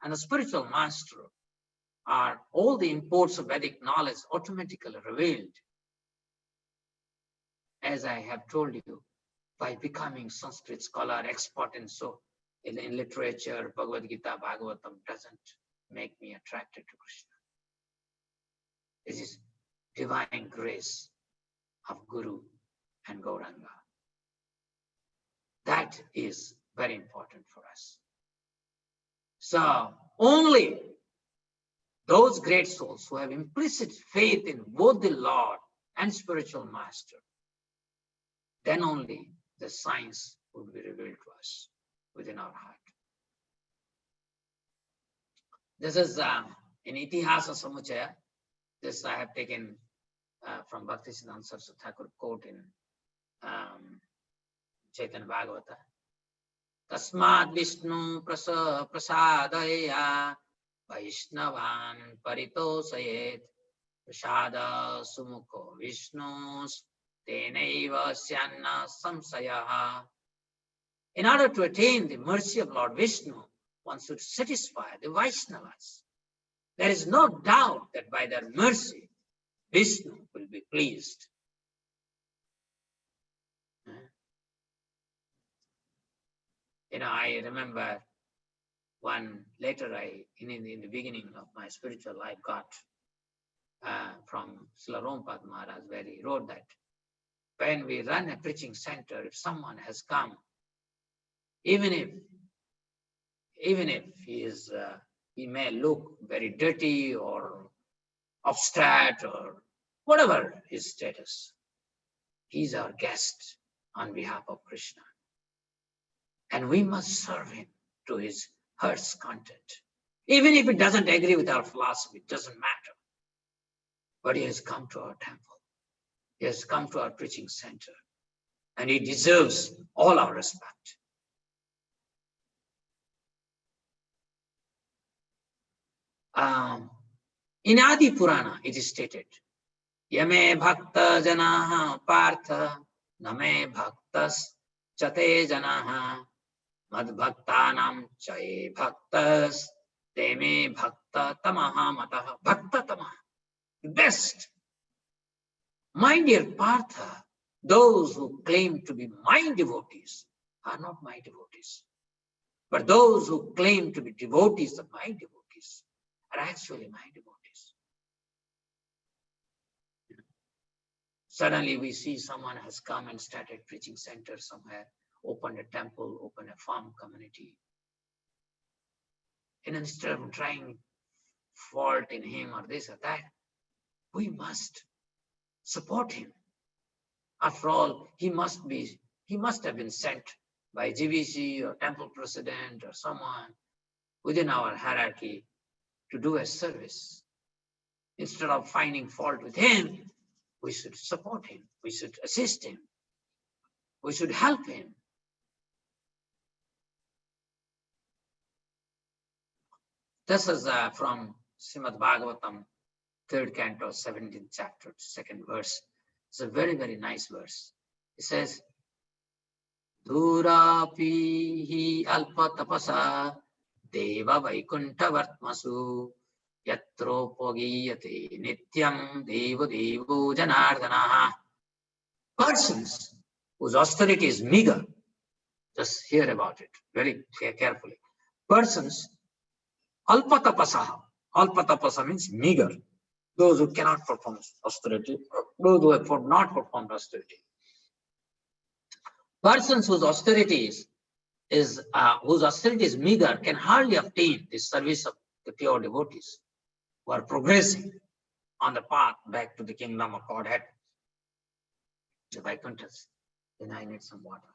and the spiritual master are all the imports of Vedic knowledge automatically revealed. As I have told you, by becoming Sanskrit scholar, expert in literature, Bhagavad Gita, Bhagavatam doesn't make me attracted to Krishna. This is divine grace of Guru and Gauranga. That is very important for us. So only those great souls who have implicit faith in both the Lord and spiritual master, then only the science would be revealed to us within our heart. This is in Itihasa Samuchaya. This I have taken from Bhaktisiddhanta Saraswati Thakur quote in Chaitanya Bhagavata. Tasmad Vishnu prasadaya Vaishnavan paritosayet prasada sumukho Vishnus tenaiva syanna samsayaha. In order to attain the mercy of Lord Vishnu, one should satisfy the Vaishnavas. There is no doubt that by their mercy, Vishnu will be pleased. I remember one letter in the beginning of my spiritual life got from Srila Romapad Maharaj, where he wrote that when we run a preaching center, if someone has come, even if he may look very dirty or abstract or whatever his status, he's our guest on behalf of Krishna. And we must serve him to his heart's content. Even if it doesn't agree with our philosophy, it doesn't matter. But he has come to our temple. He has come to our preaching center. And he deserves all our respect. In Adi Purana, it is stated, Yame bhakta janaha partha, name bhaktas chate janaha, mad bhaktanam chaye bhaktas, teme bhakta tamaha mataha, bhakta tamaha, best. My dear Partha, those who claim to be my devotees are not my devotees. But those who claim to be devotees of my devotees are actually my devotees. Suddenly we see someone has come and started preaching center somewhere, opened a temple, opened a farm community. And instead of trying fault in him or this or that, we must support him. After all, he must have been sent by GBC or temple president or someone within our hierarchy to do a service. Instead of finding fault with him, we should support him. We should assist him. We should help him. This is from Srimad Bhagavatam, 3rd canto, 17th chapter, 2nd verse. It's a very, very nice verse. It says, Durapi alpa tapasa deva vaikuntha vartmasu yatropagiyate nityam deva devo janardana. Persons whose austerity is meager, just hear about it very carefully. Persons, alpa tapasa. Alpa tapasa means meager. Those who cannot perform austerity, those who have not performed austerity. Persons whose austerity is meager can hardly obtain the service of the pure devotees who are progressing on the path back to the kingdom of Godhead. The Vaikunthas. Then I need some water.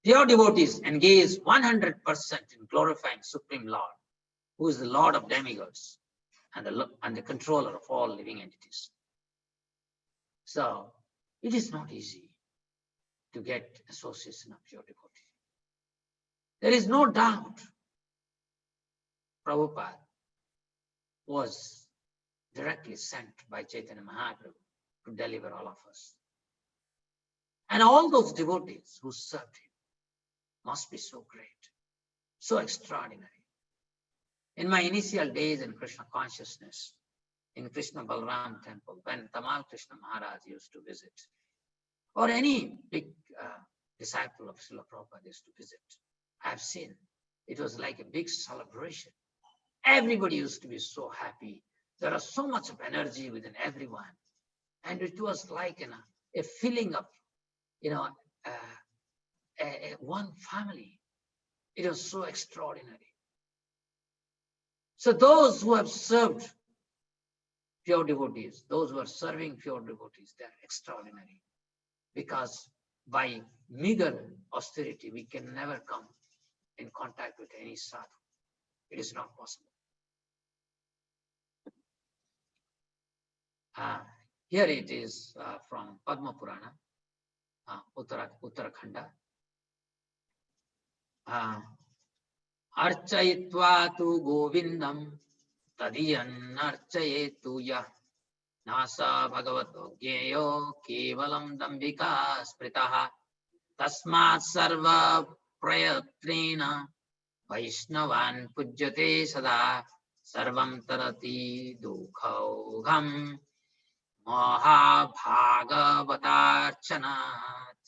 Pure devotees engage 100% in glorifying Supreme Lord, who is the Lord of demigods and the controller of all living entities. So it is not easy to get association of pure devotee. There is no doubt Prabhupada was directly sent by Chaitanya Mahaprabhu to deliver all of us. And all those devotees who served him must be so great, so extraordinary. In my initial days in Krishna consciousness, in Krishna Balram temple, when Tamal Krishna Maharaj used to visit, or any big disciple of Srila Prabhupada used to visit, I've seen it was like a big celebration. Everybody used to be so happy. There was so much of energy within everyone. And it was like a feeling of, one family. It was so extraordinary. So those who have served pure devotees, those who are serving pure devotees, they're extraordinary. Because by meager austerity, we can never come in contact with any sadhu. It is not possible. Here it is from Padma Purana, Uttarakhanda. Archayitva tu govindam tadiyan archayetu ya nasa bhagavato gyeyo kevalam dambika spritaha tasmat sarva prayatrena vaishnavan pujyate sada sarvam tarati dukhaugam mahabhagavatarchanat.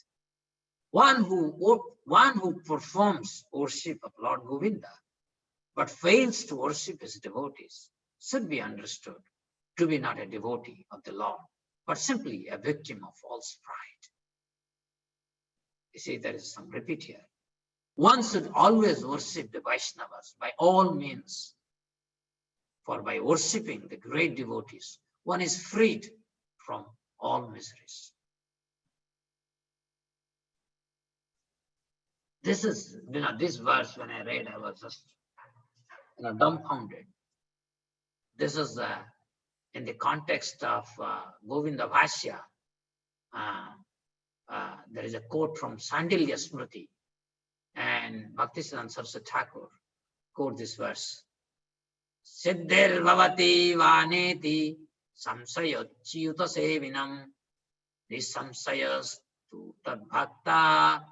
One who performs worship of Lord Govinda but fails to worship his devotees should be understood to be not a devotee of the Lord, but simply a victim of false pride. You see, there is some repeat here. One should always worship the Vaishnavas by all means, for by worshipping the great devotees, one is freed from all miseries. This is, this verse when I read, I was just dumbfounded. This is in the context of Govinda Bhashya. There is a quote from Sandilya Smriti, and Bhaktisiddhanta Saraswati Thakur quote this verse. Siddhir bhavati vaneti samsayocchyuta sevinam nisamsayastu tadbhakta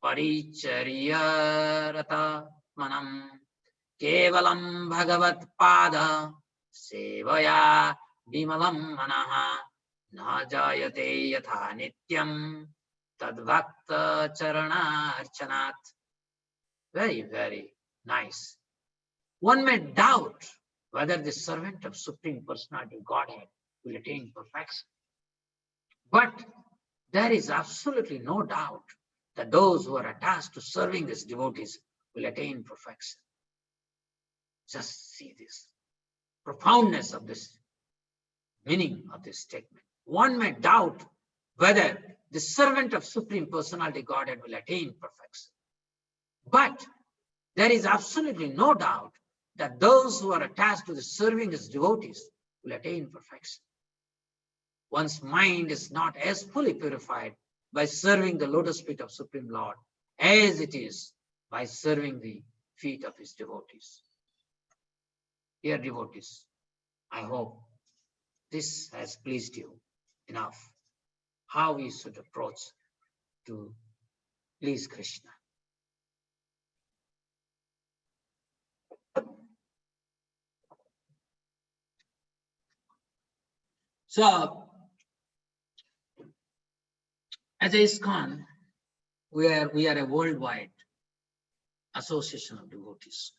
paricharyarata manam kevalam bhagavat pada sevaya vimalam manaha na jayate yatha nityam tadbhakta charana archanat. Very, very nice. One may doubt whether the servant of Supreme Personality Godhead will attain perfection. But there is absolutely no doubt that those who are attached to serving his devotees will attain perfection. Just see this profoundness of this meaning of this statement. One may doubt whether the servant of Supreme Personality Godhead will attain perfection. But there is absolutely no doubt that those who are attached to the serving his devotees will attain perfection. One's mind is not as fully purified by serving the lotus feet of Supreme Lord as it is by serving the feet of his devotees. Dear devotees, I hope this has pleased you enough. how we should approach to please Krishna. So, as a ISKCON, we are a worldwide association of devotees.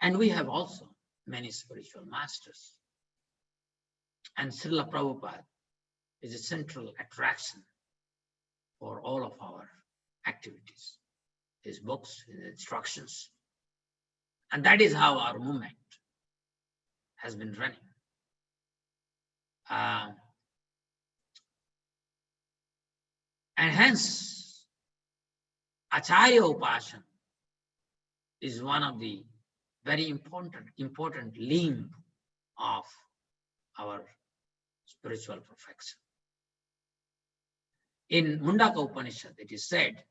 And we have also many spiritual masters. And Srila Prabhupada is a central attraction for all of our activities, his books, his instructions. And that is how our movement has been running. And hence, Acharya Upasana is one of the very important limb of our spiritual perfection. In Mundaka Upanishad, it is said,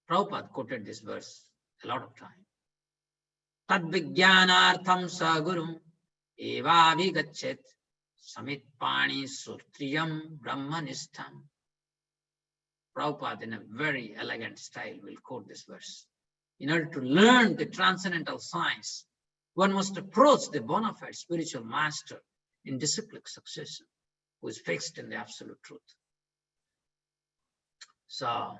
Prabhupada quoted this verse a lot of time. Tad vijnanartham sa gurum evabhigachet samitpani surtriyam brahmanishtam. Prabhupada, in a very elegant style, will quote this verse. In order to learn the transcendental science, one must approach the bona fide spiritual master in disciplic succession, who is fixed in the absolute truth. So,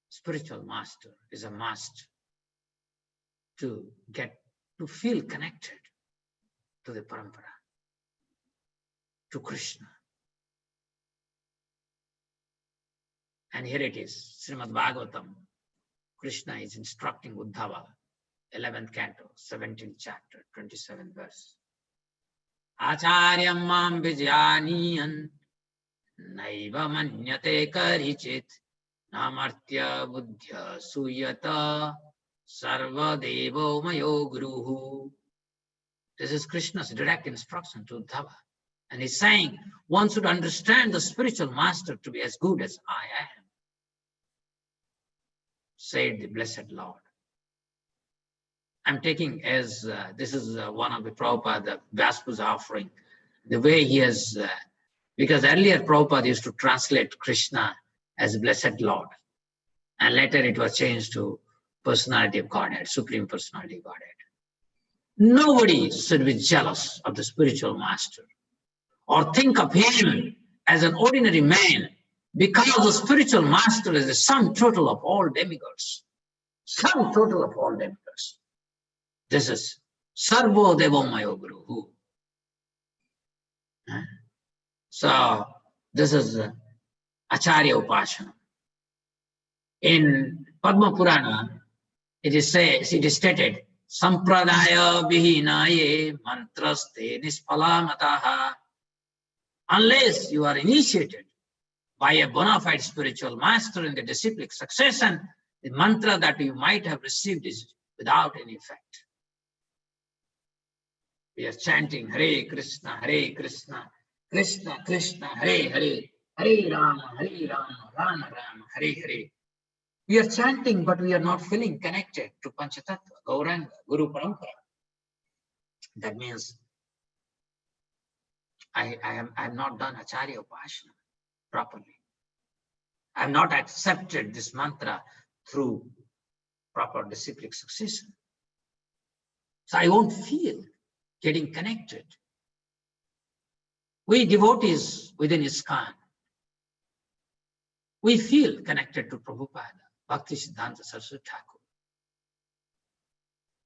spiritual master is a must to feel connected to the parampara, to Krishna. And here it is, Srimad Bhagavatam. Krishna is instructing Uddhava, 11th canto, 17th chapter, 27th verse. Acharyam mam vijyaniyan naiva manyate karichit namartya buddhya suyata sarva devo mayo guruhu. This is Krishna's direct instruction to Uddhava. And he's saying, one should understand the spiritual master to be as good as I am, said the blessed Lord. I'm taking as, this is one of the Prabhupada, the Vyaspu's offering, the way he has, because earlier Prabhupada used to translate Krishna as blessed Lord. And later it was changed to personality of Godhead, Supreme Personality of Godhead. Nobody should be jealous of the spiritual master or think of him as an ordinary man, because the spiritual master is the sum total of all demigods. Sum total of all demigods. This is Sarvo Devo Mayo Guru. So this is Acharya Upasana. In Padma Purana, it is stated, Sampradaya Vihinaye Mantraste Nisphalamataha. Unless you are initiated by a bona fide spiritual master in the disciplic succession, the mantra that you might have received is without any effect. We are chanting Hare Krishna, Krishna Krishna, Hare Hare, Hare Rama, Rama Rama, Hare Hare. We are chanting, but we are not feeling connected to Panchatattva, Gauranga, Guru Parampara. That means I have not done Acharya Upasana properly. I have not accepted this mantra through proper disciplic succession. So I won't feel getting connected. We devotees within ISKCON, we feel connected to Prabhupada, Bhakti Siddhanta Saraswati Thakur,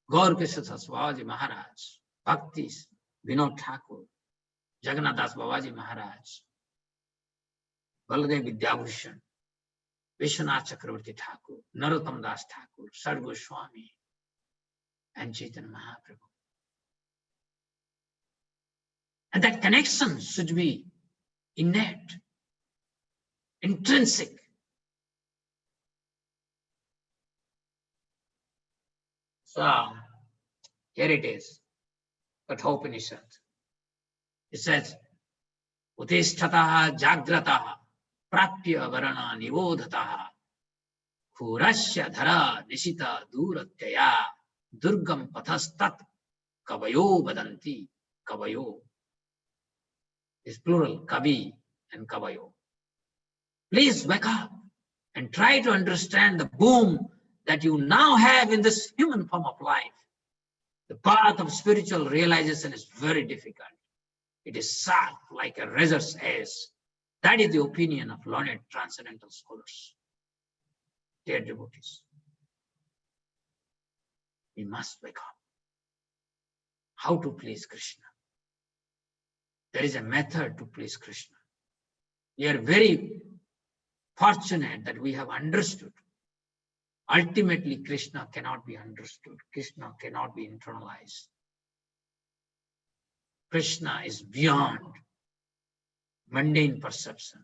Gaur Krishna Babaji Maharaj, Bhakti Vinod Thakur, Jagannath Das Babaji Maharaj, Baladev Vidyabhushan, Vishwanath Chakravarti Thakur, Narottam Das Thakur, Sar Goswami, and Chaitanya Mahaprabhu. And that connection should be innate, intrinsic. So here it is, Kathopanishad. It says, Uttisthataha Jagrataha Prapya Varana Nivodhataha Khurasya Dhara Nishita Duratyaya Durgam Pathastat Kavayo Vadanti Kavayo. is plural, kavi and kavayo. Please wake up and try to understand the boom that you now have in this human form of life. The path of spiritual realization is very difficult. It is sharp like a razor's edge. That is the opinion of learned transcendental scholars. Dear devotees, we must wake up. How to please Krishna? There is a method to please Krishna. We are very fortunate that we have understood. Ultimately, Krishna cannot be understood. Krishna cannot be internalized. Krishna is beyond mundane perception.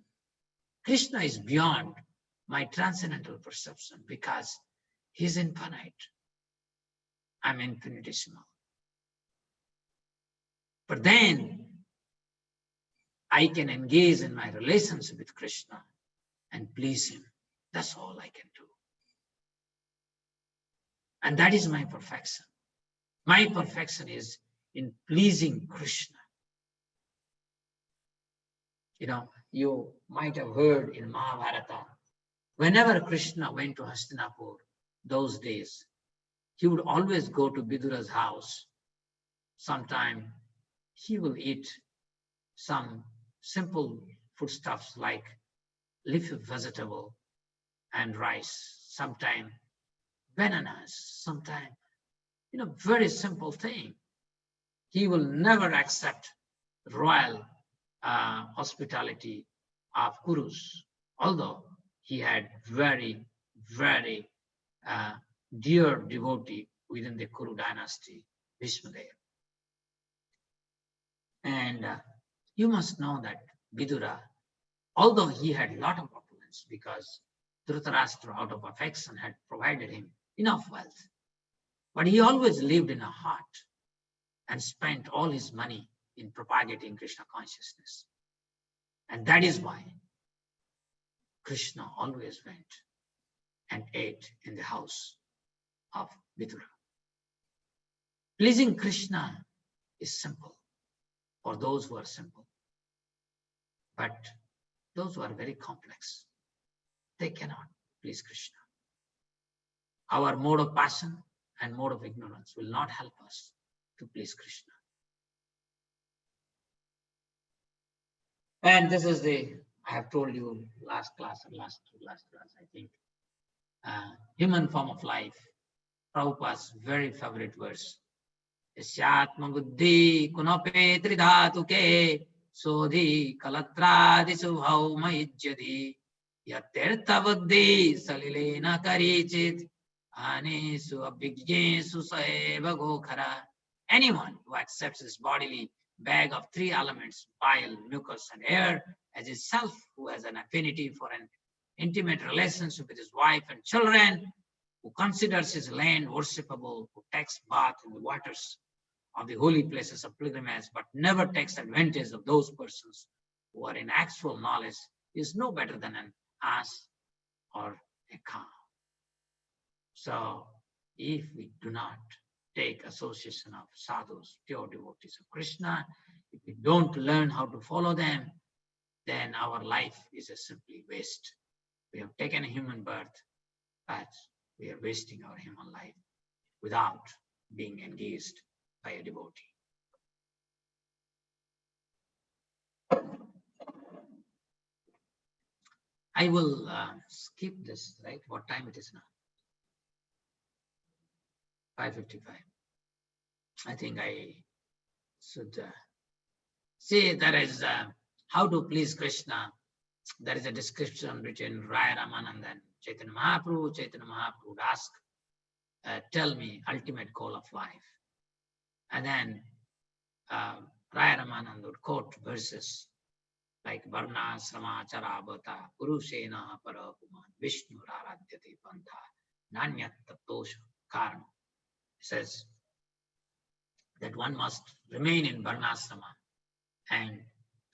Krishna is beyond my transcendental perception because he is infinite. I'm infinitesimal. But then I can engage in my relationship with Krishna and please him. That's all I can do. And that is my perfection. My perfection is in pleasing Krishna. You know, you might have heard in Mahabharata, whenever Krishna went to Hastinapur those days, he would always go to Vidura's house. Sometime he will eat some simple foodstuffs like leafy vegetable and rice, sometime bananas, sometime, very simple thing. He will never accept royal hospitality of Kurus, although he had very, very dear devotee within the Kuru dynasty, Bhishmadev. And you must know that Vidura, although he had a lot of opulence because Dhritarashtra out of affection had provided him enough wealth, but he always lived in a hut and spent all his money in propagating Krishna consciousness. And that is why Krishna always went and ate in the house of Vidura. Pleasing Krishna is simple for those who are simple. But those who are very complex, they cannot please Krishna. Our mode of passion and mode of ignorance will not help us to please Krishna. And this is I have told you last class, I think, human form of life. Prabhupada's very favorite verse. Yasyatma buddhi kunape tridhatuke sodhi kalatradisu bhauma ijjati yatirtha buddhi salilena karichit anesu abhigyesu saeva gokhara. Anyone who accepts his bodily bag of three elements, bile, mucus, and air, as his self, who has an affinity for an intimate relationship with his wife and children, who considers his land worshipable, who takes bath in the waters of the holy places of pilgrimage, but never takes advantage of those persons who are in actual knowledge, is no better than an ass or a cow. So, if we do not take association of sadhus, pure devotees of Krishna, if we don't learn how to follow them, then our life is a simply waste. We have taken a human birth, but we are wasting our human life without being engaged by a devotee. I will skip this, right? What time it is now? 5:55. I think I should see there is how to please Krishna. There is a description between Raya Ramananda and Chaitanya Mahaprabhu. Chaitanya Mahaprabhu would ask, tell me ultimate goal of life. And then Raya Ramananda would quote verses like Varna Srama Charabhata Purushena Parapuman Vishnu Raradyati Pantha Nanyat Tatosha Karma. It says that one must remain in Varnasrama and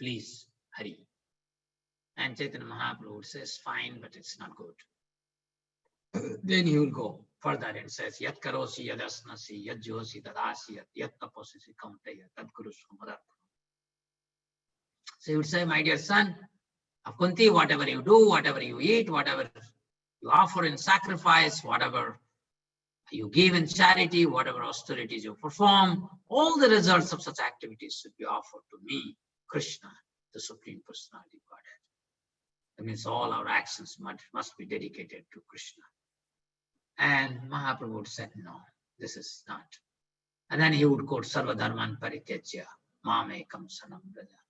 please Hari. And Chaitanya Mahaprabhu says, fine, but it's not good. Then he will go further and says, Yat karosi yadasnasi, yat josi dadasi, yat taposisi kaunteya, tad kurusu madartha. So he would say, my dear son of Kunti, whatever you do, whatever you eat, whatever you offer in sacrifice, whatever you give in charity, whatever austerities you perform, all the results of such activities should be offered to me, Krishna, the Supreme Personality of Godhead. That means all our actions must be dedicated to Krishna. And Mahaprabhu said, no, this is not. And then he would quote Sarva Dharman Parityajya, Mamekam Sanam Braja.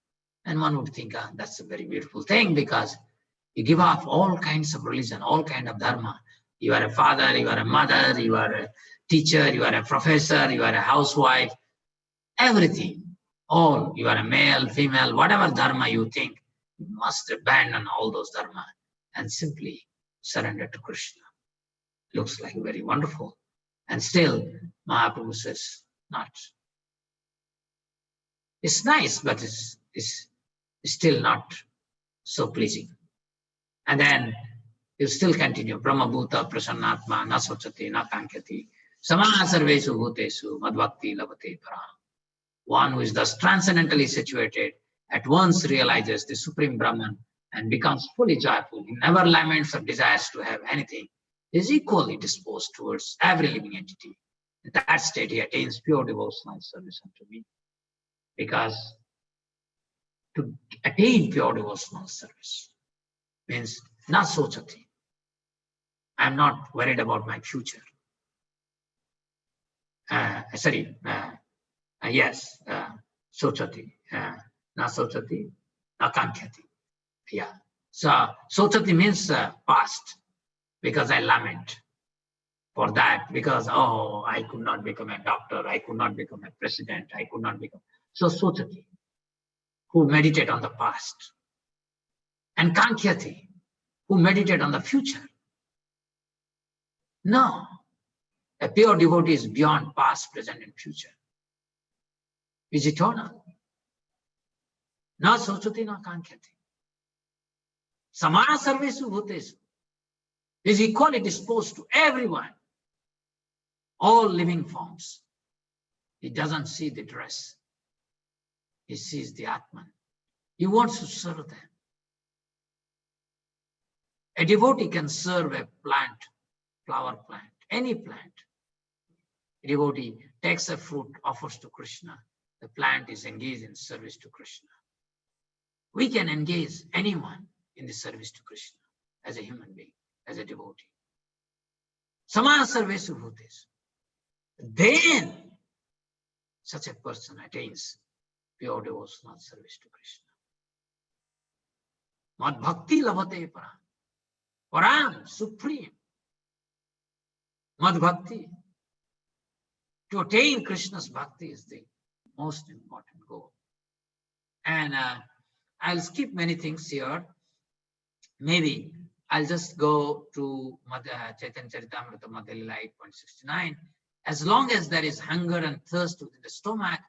And one would think, that's a very beautiful thing, because you give up all kinds of religion, all kinds of dharma. You are a father, you are a mother, you are a teacher, you are a professor, you are a housewife, everything. All, you are a male, female, whatever dharma you think, you must abandon all those dharma and simply surrender to Krishna. Looks like very wonderful. And still, Mahaprabhu says, not. It's nice, but it's still not so pleasing. And then you still continue. Brahma Bhuta Prasannatma na sochati na kankyati samana sarvesu bhutesu madbhakti labhate param. One who is thus transcendentally situated at once realizes the Supreme Brahman and becomes fully joyful. He never laments or desires to have anything. He is equally disposed towards every living entity. In that state, he attains pure devotional service unto me. Because to attain pure devotional service means na sochati. I am not worried about my future. Sochati. Na sochati, na kankyati. Yeah. So sochati means past, because I lament for that, because, oh, I could not become a doctor, I could not become a president, I could not become. So sochati, who meditate on the past. And kankyati, who meditate on the future. No. A pure devotee is beyond past, present, and future. Is eternal. Na sochati na kankyati. Samana sarvesu bhutesu. Is equally disposed to everyone. All living forms. He doesn't see the dress. He sees the Atman. He wants to serve them. A devotee can serve a plant, flower plant, any plant. A devotee takes a fruit, offers to Krishna. The plant is engaged in service to Krishna. We can engage anyone in the service to Krishna as a human being, as a devotee. Samana sarvesu bhutesu. Then such a person attains pure devotional service to Krishna. Mad bhakti labhate param. Param, supreme. Mad bhakti. To attain Krishna's bhakti is the most important goal. And I'll skip many things here. Maybe I'll just go to Chaitanya Charitamrita Madhya Lila 8.69. As long as there is hunger and thirst within the stomach,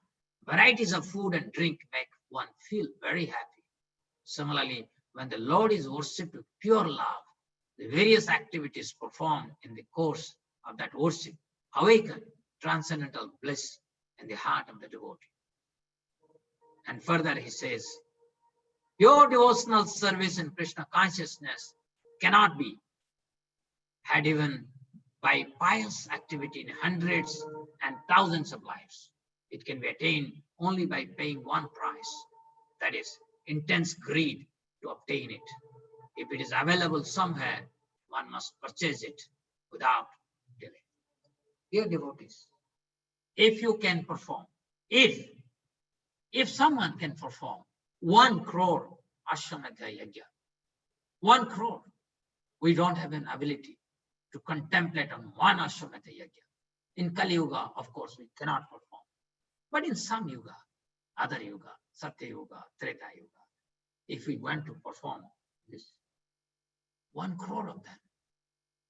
varieties of food and drink make one feel very happy. Similarly, when the Lord is worshipped with pure love, the various activities performed in the course of that worship awaken transcendental bliss in the heart of the devotee. And further he says, pure devotional service in Krishna consciousness cannot be had even by pious activity in hundreds and thousands of lives. It can be attained only by paying one price, that is, intense greed to obtain it. If it is available somewhere, one must purchase it without delay. Dear devotees, if you can perform, if someone can perform 1 crore Ashwamedha Yajna, 1 crore, we don't have an ability to contemplate on 1 Ashwamedha Yajna. In Kali Yuga, of course, we cannot perform. But in some Yuga, other Yuga, Satya Yuga, Treta Yuga, if we want to perform this 1 crore of them,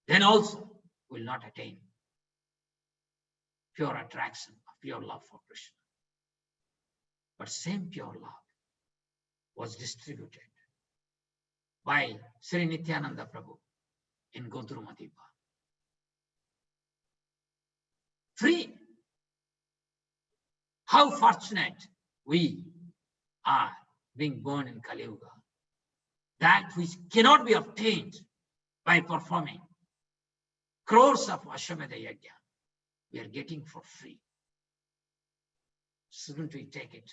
then also will not attain pure attraction, pure love for Krishna. But same pure love was distributed by Sri Nityananda Prabhu in Godrumadipa. Free. How fortunate we are being born in Kali Yuga. That which cannot be obtained by performing crores of Ashwamedha Yajna, we are getting for free. Shouldn't we take it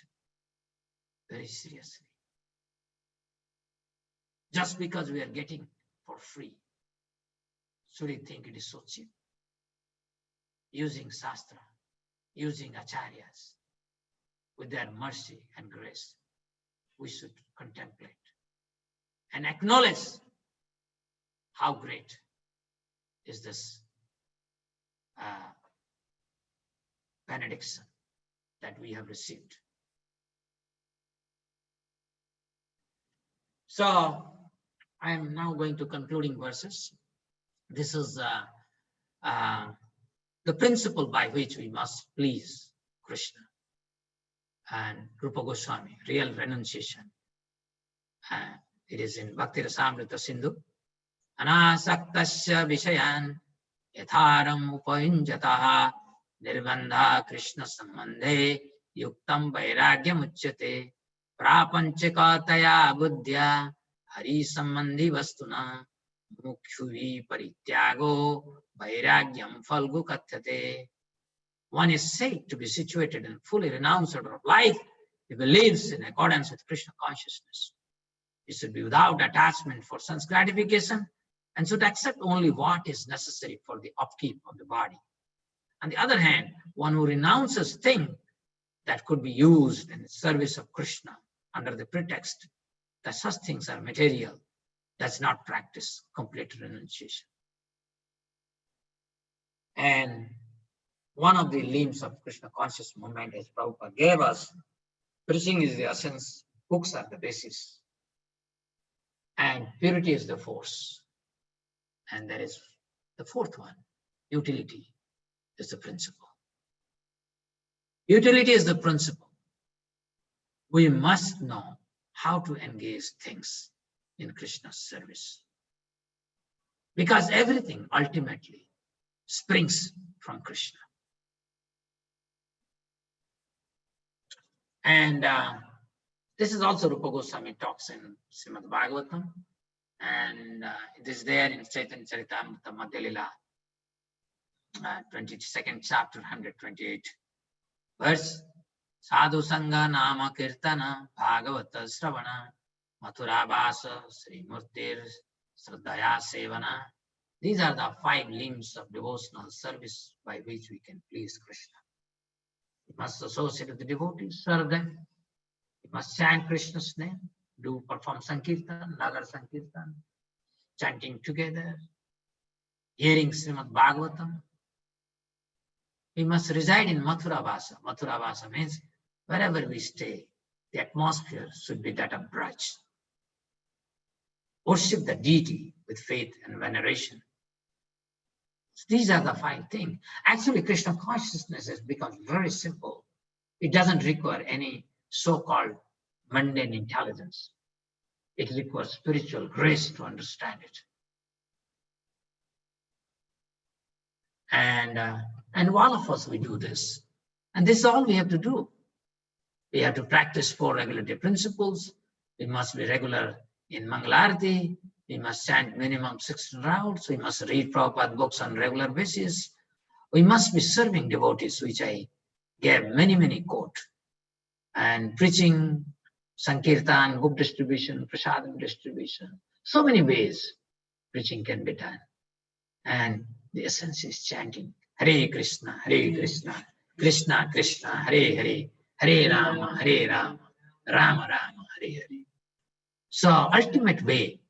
very seriously? Just because we are getting for free, should we think it is so cheap? Using Shastra, using Acharyas, with their mercy and grace, we should contemplate and acknowledge how great is this benediction that we have received. So I am now going to concluding verses. This is the principle by which we must please Krishna. And Rupa Goswami, real renunciation. It is in Bhakti Rasamrita Sindhu. Anasaktasya Vishayan Yatharam Upayunjataha Nirbandha Krishna Sambandhe Yuktam Vairagyam Uchyate Prapanchikataya Buddhya Hari Sambandhi Vastuna Mukhyu Parityago Vairagyam Falgu Katyate. One is said to be situated in fully renounced order of life if he lives in accordance with Krishna consciousness. He should be without attachment for sense gratification and should accept only what is necessary for the upkeep of the body. On the other hand, one who renounces things that could be used in the service of Krishna under the pretext that such things are material does not practice complete renunciation. And one of the limbs of Krishna conscious movement, as Prabhupada gave us, preaching is the essence, books are the basis, and purity is the force. And there is the fourth one, utility is the principle. Utility is the principle. We must know how to engage things in Krishna's service, because everything ultimately springs from Krishna. And this is also Rupa Goswami talks in Srimad Bhagavatam, and it is there in Chaitanya Charitamrita Madhya Lila, 22nd chapter, 128 verse. Sadhu Sangha Nama Kirtana Bhagavata Sravana Mathura Vasa Sri Murtir Sraddhaya Sevana. These are the 5 limbs of devotional service by which we can please Krishna. We must associate with the devotees, serve them. We must chant Krishna's name, perform Sankirtan, Nagar Sankirtan, chanting together, hearing Srimad Bhagavatam. We must reside in Mathura Vasa. Mathura Vasa means wherever we stay, the atmosphere should be that of Braj. Worship the deity with faith and veneration. These are the 5 things. Actually, Krishna consciousness has become very simple. It doesn't require any so-called mundane intelligence. It requires spiritual grace to understand it. And all of us, we do this. And this is all we have to do. We have to practice 4 regulatory principles. We must be regular in Mangalarti. We must chant minimum 16 rounds. We must read Prabhupada books on regular basis. We must be serving devotees, which I gave many quote. And preaching, Sankirtan, book distribution, prasadam distribution. So many ways preaching can be done. And the essence is chanting Hare Krishna, Krishna Krishna, Hare Hare, Hare Rama, Rama Rama, Hare Hare. So ultimate way,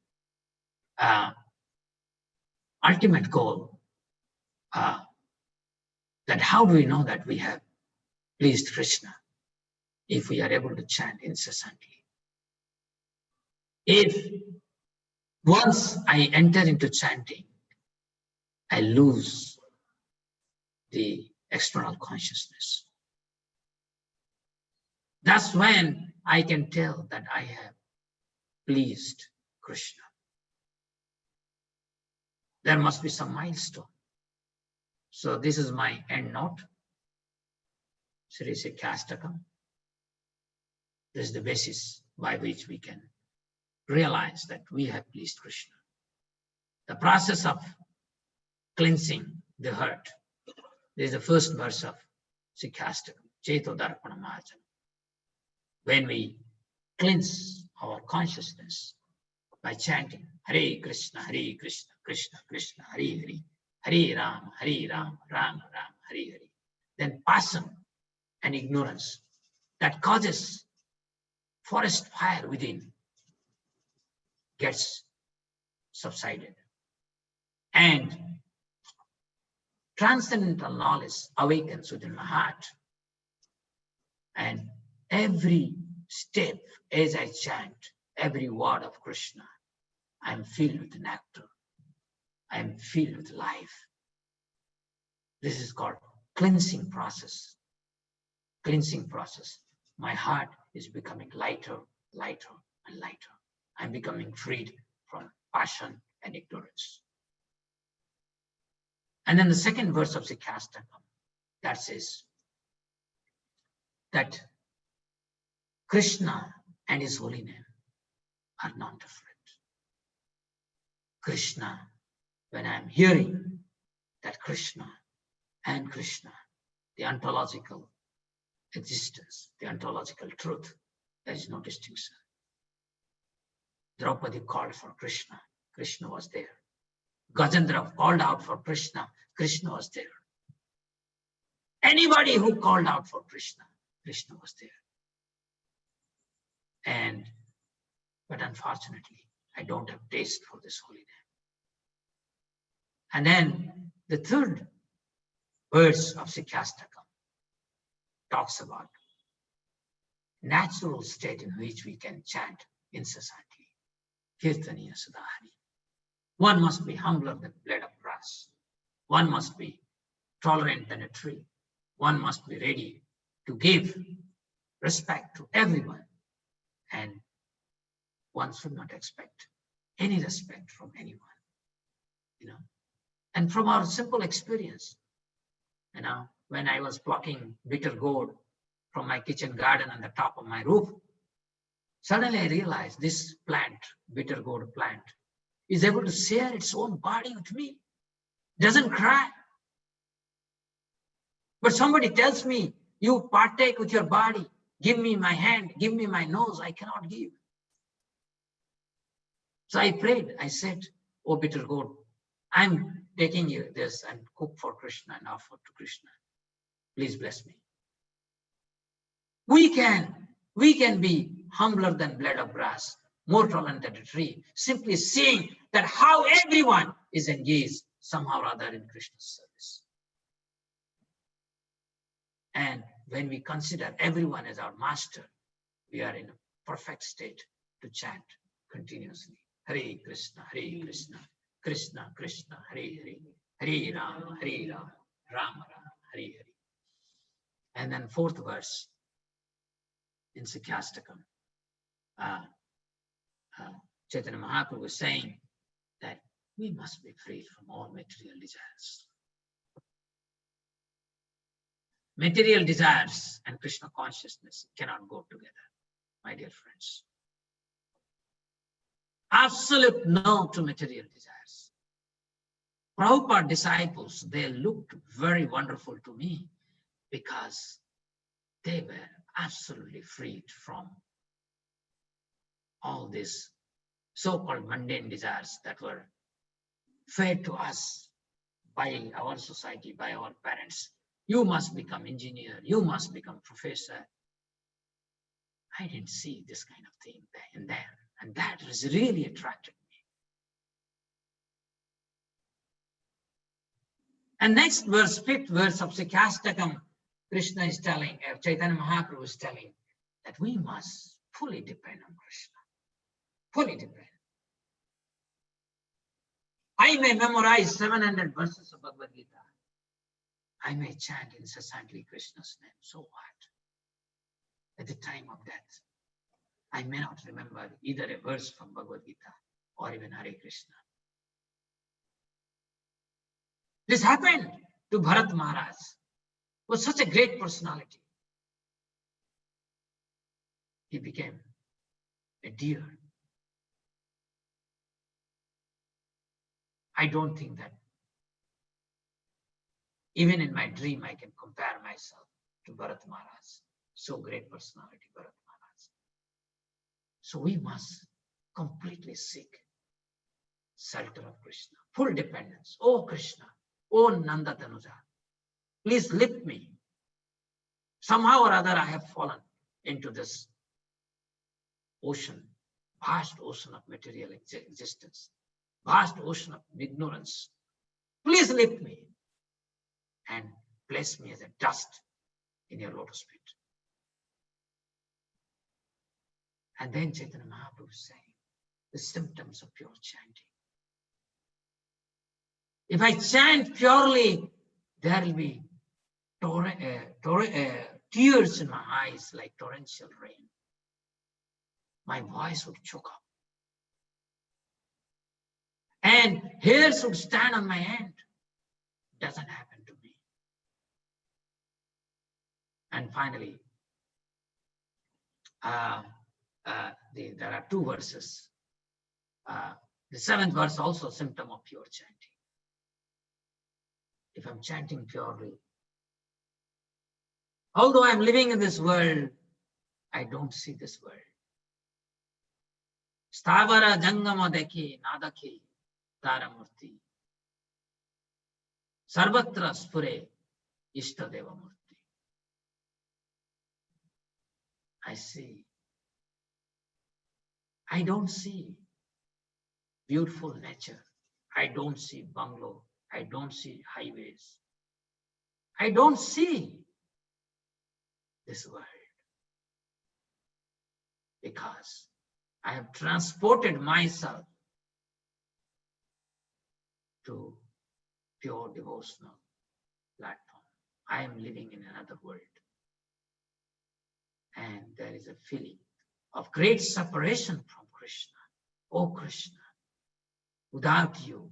ultimate goal, that how do we know that we have pleased Krishna? If we are able to chant incessantly. If once I enter into chanting, I lose the external consciousness. That's when I can tell that I have pleased Krishna. There must be some milestone. So this is my end note. Sri Sikkastakam. This is the basis by which we can realize that we have pleased Krishna. The process of cleansing the heart. This is the first verse of Sikastakam, Cheto Darpana Mahajana. When we cleanse our consciousness by chanting Hare Krishna, Krishna Krishna, Hare Hare, Hare Rama, Rama Rama, Hare Hare, then passion and ignorance that causes forest fire within gets subsided. And transcendental knowledge awakens within my heart. And every step as I chant, every word of Krishna, I am filled with nectar. I am filled with life. This is called cleansing process. Cleansing process. My heart is becoming lighter, lighter, and lighter. I'm becoming freed from passion and ignorance. And then the second verse of Sikastakam, that says that Krishna and his holy name are not different. Krishna, when I'm hearing that Krishna and Krishna, the ontological existence, the ontological truth, there is no distinction. Draupadi called for Krishna, Krishna was there. Gajendra called out for Krishna, Krishna was there. Anybody who called out for Krishna, Krishna was there. But unfortunately, I don't have taste for this holy name. And then the third verse of Sikastakam talks about natural state in which we can chant incessantly. Kirtaniya Sudhari. One must be humbler than blade of grass. One must be tolerant than a tree. One must be ready to give respect to everyone. And one should not expect any respect from anyone. And from our simple experience, when I was plucking bitter gourd from my kitchen garden on the top of my roof, suddenly I realized this plant, bitter gourd plant, is able to share its own body with me, doesn't cry. But somebody tells me, you partake with your body, give me my hand, give me my nose, I cannot give. So I prayed, I said, oh bitter gourd, I'm taking you this and cook for Krishna and offer to Krishna. Please bless me. We can be humbler than blade of grass, more tolerant than a tree, simply seeing that how everyone is engaged somehow or other in Krishna's service. And when we consider everyone as our master, we are in a perfect state to chant continuously. Hare Krishna, Krishna Krishna, Hare Hare, Hare Rama, Rama Rama, Hare Hare. And then fourth verse in Sikastakam, Chaitanya Mahaprabhu was saying that we must be free from all material desires. Material desires and Krishna consciousness cannot go together, my dear friends. Absolute no to material desires. Prabhupada disciples, they looked very wonderful to me because they were absolutely freed from all these so-called mundane desires that were fed to us by our society, by our parents. You must become engineer, you must become professor. I didn't see this kind of thing in there, and that was really attracted me. And next verse, fifth verse of Sikastakam, Krishna is telling, Chaitanya Mahaprabhu is telling that we must fully depend on Krishna. Fully depend. I may memorize 700 verses of Bhagavad Gita. I may chant incessantly Krishna's name. So what? At the time of death, I may not remember either a verse from Bhagavad Gita or even Hare Krishna. This happened to Bharat Maharaj. Was such a great personality. He became a deer. I don't think that even in my dream I can compare myself to Bharat Maharaj. So great personality, Bharat Maharaj. So we must completely seek shelter of Krishna, full dependence. Oh Krishna, oh Nanda Tanuja, please lift me. Somehow or other I have fallen into this ocean, vast ocean of material existence, vast ocean of ignorance. Please lift me and place me as a dust in your lotus feet. And then Chaitanya Mahaprabhu is saying the symptoms of pure chanting. If I chant purely, there will be tears in my eyes like torrential rain. My voice would choke up. And hairs would stand on my hand. Doesn't happen to me. And finally, there are two verses. The 7th verse also symptom of pure chanting. If I'm chanting purely, although I'm living in this world, I don't see this world. Stavara jangama dekhi nadakhi taramurti. Sarvatra spure ishtadeva murti. I don't see beautiful nature. I don't see bungalow. I don't see highways. I don't see this world because I have transported myself to pure devotional platform. I am living in another world. And there is a feeling of great separation from Krishna. Oh Krishna, without you,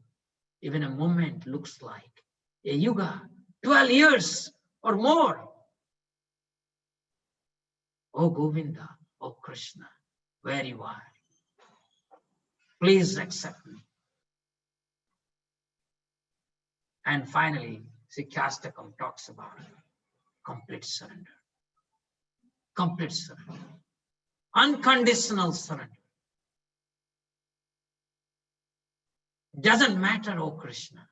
even a moment looks like a yuga, 12 years or more. Oh Govinda, oh Krishna, where you are, please accept me. And finally, Sikhyastakam talks about complete surrender. Complete surrender. Unconditional surrender. Doesn't matter, oh Krishna,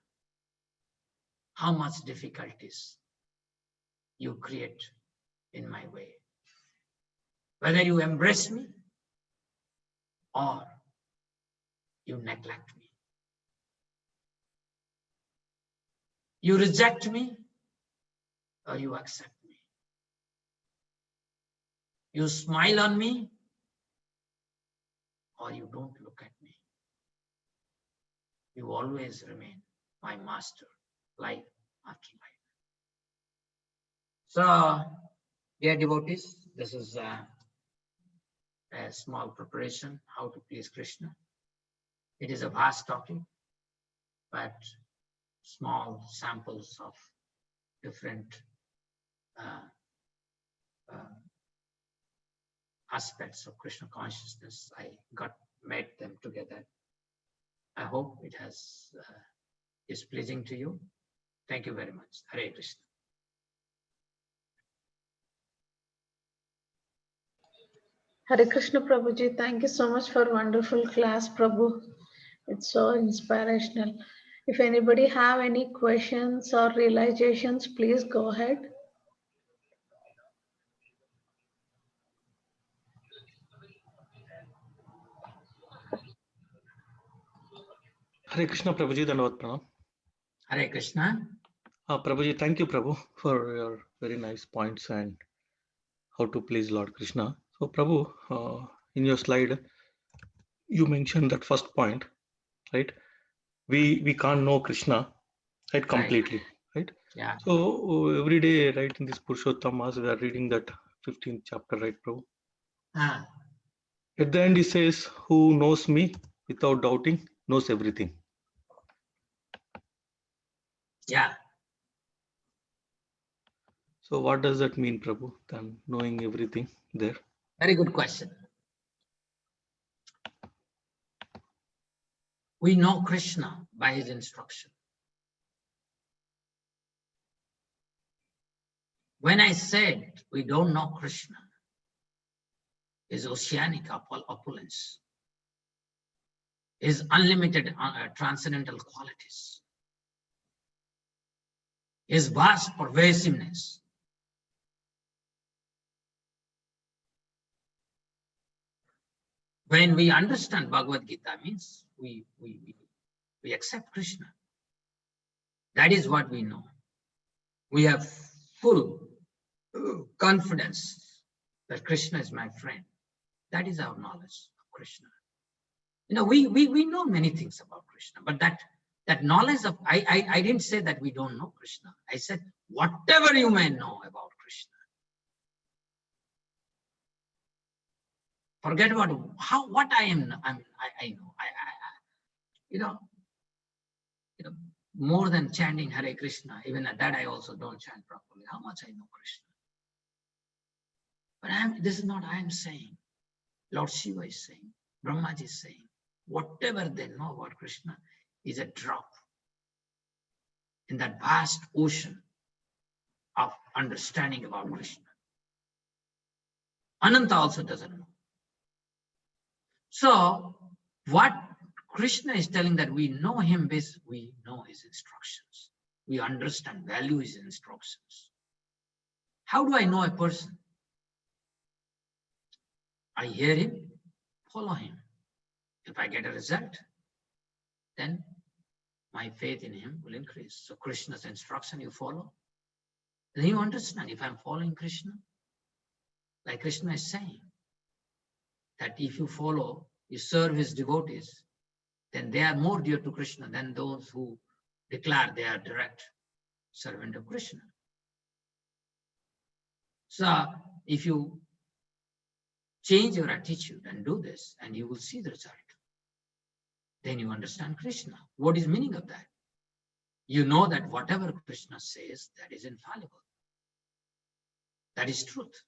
how much difficulties you create in my way. Whether you embrace me or you neglect me. You reject me or you accept me. You smile on me or you don't look at me. You always remain my master, life after life. So, dear devotees, this is a small preparation, how to please Krishna. It is a vast topic, but small samples of different aspects of Krishna consciousness. I made them together. I hope it is pleasing to you. Thank you very much. Hare Krishna. Hare Krishna Prabhuji, thank you so much for wonderful class, Prabhu. It's so inspirational. If anybody have any questions or realizations, please go ahead. Hare Krishna Prabhuji, Dhanavad Pranam. Hare Krishna. Prabhuji, thank you Prabhu for your very nice points and how to please Lord Krishna. So Prabhu, in your slide, you mentioned that first point, right? We can't know Krishna, right, completely, right? Yeah. So every day, right, in this Purushottam, as we are reading that 15th chapter, right, Prabhu? At the end, he says, who knows me without doubting knows everything. Yeah. So what does that mean, Prabhu, then knowing everything there? Very good question. We know Krishna by his instruction. When I said we don't know Krishna, his oceanic opulence, his unlimited transcendental qualities, his vast pervasiveness, when we understand Bhagavad Gita, means we accept Krishna. That is what we know. We have full confidence that Krishna is my friend. That is our knowledge of Krishna. We know many things about Krishna, but that knowledge of, I didn't say that we don't know Krishna. I said, whatever you may know about Krishna, forget about what I know. More than chanting Hare Krishna, even at that I also don't chant properly. How much I know Krishna. But this is not I am saying. Lord Shiva is saying, Brahmaji is saying, whatever they know about Krishna is a drop in that vast ocean of understanding about Krishna. Ananta also doesn't know. So what Krishna is telling that we know him is we know his instructions. We understand, value his instructions. How do I know a person? I hear him, follow him. If I get a result, then my faith in him will increase. So Krishna's instruction you follow. Then you understand, if I'm following Krishna, like Krishna is saying, that if you follow, you serve his devotees, then they are more dear to Krishna than those who declare they are direct servant of Krishna. So if you change your attitude and do this, and you will see the result, then you understand Krishna. What is meaning of that? You know that whatever Krishna says, that is infallible. That is truth.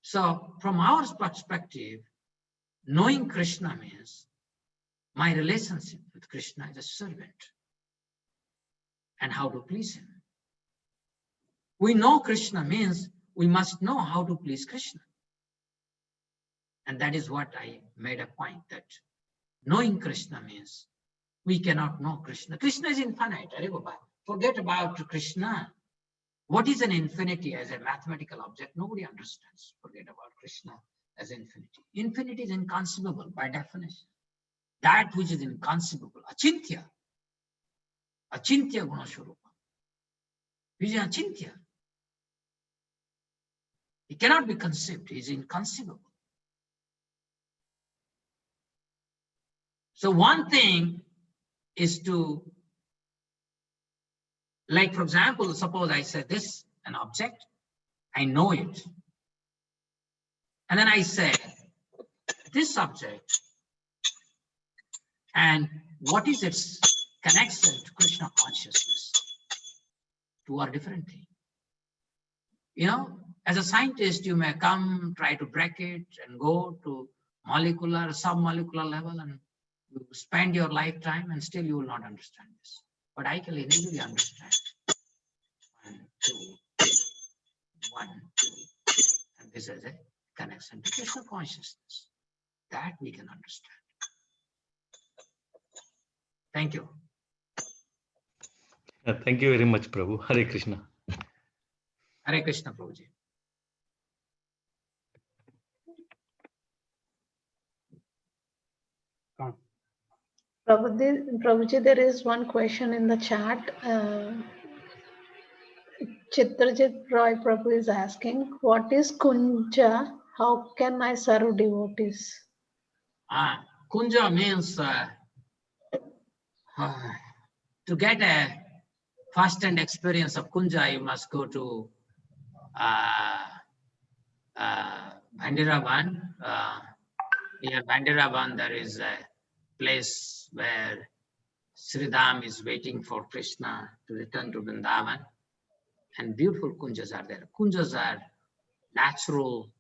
So from our perspective, knowing Krishna means my relationship with Krishna is a servant and how to please him. We know Krishna means we must know how to please Krishna. And that is what I made a point, that knowing Krishna means we cannot know Krishna. Krishna is infinite. Forget about Krishna. What is an infinity as a mathematical object? Nobody understands. Forget about Krishna as infinity. Infinity is inconceivable by definition. That which is inconceivable, achintya. Achintya gunaswarupa. He is achintya. He cannot be conceived. He is inconceivable. So one thing is to, like for example, suppose I said this, an object, I know it. And then I say, this object, and what is its connection to Krishna consciousness? Two are different things. As a scientist, you may come, try to break it and go to molecular, submolecular level, and you spend your lifetime and still you will not understand this. But I can easily understand. 1, 2, 1, 2. And this is a connection to Krishna consciousness. That we can understand. Thank you. Thank you very much, Prabhu. Hare Krishna. Hare Krishna, Prabhuji. Prabhuji, there is one question in the chat. Chitrajit Roy Prabhu is asking, what is Kunja? How can I serve devotees? Kunja means to get a first-hand experience of Kunja, you must go to Bandiraban. Near Bandiraban, there is a place where Sridham is waiting for Krishna to return to Vrindavan. And beautiful kunjas are there. Kunjas are natural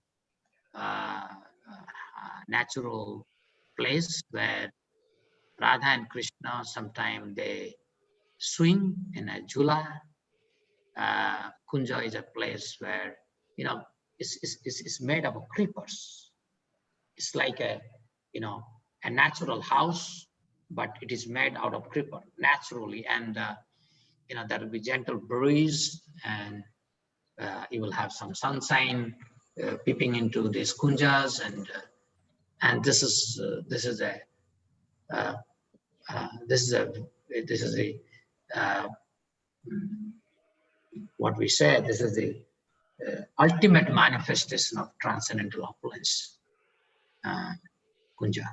place where Radha and Krishna, sometimes they swing in a jhula. Kunja is a place where, it's made up of creepers. It's like a natural house, but it is made out of creeper naturally. And, there will be gentle breeze, and you will have some sunshine peeping into these kunjas. And this is a what we say, this is the ultimate manifestation of transcendental opulence, Kunja.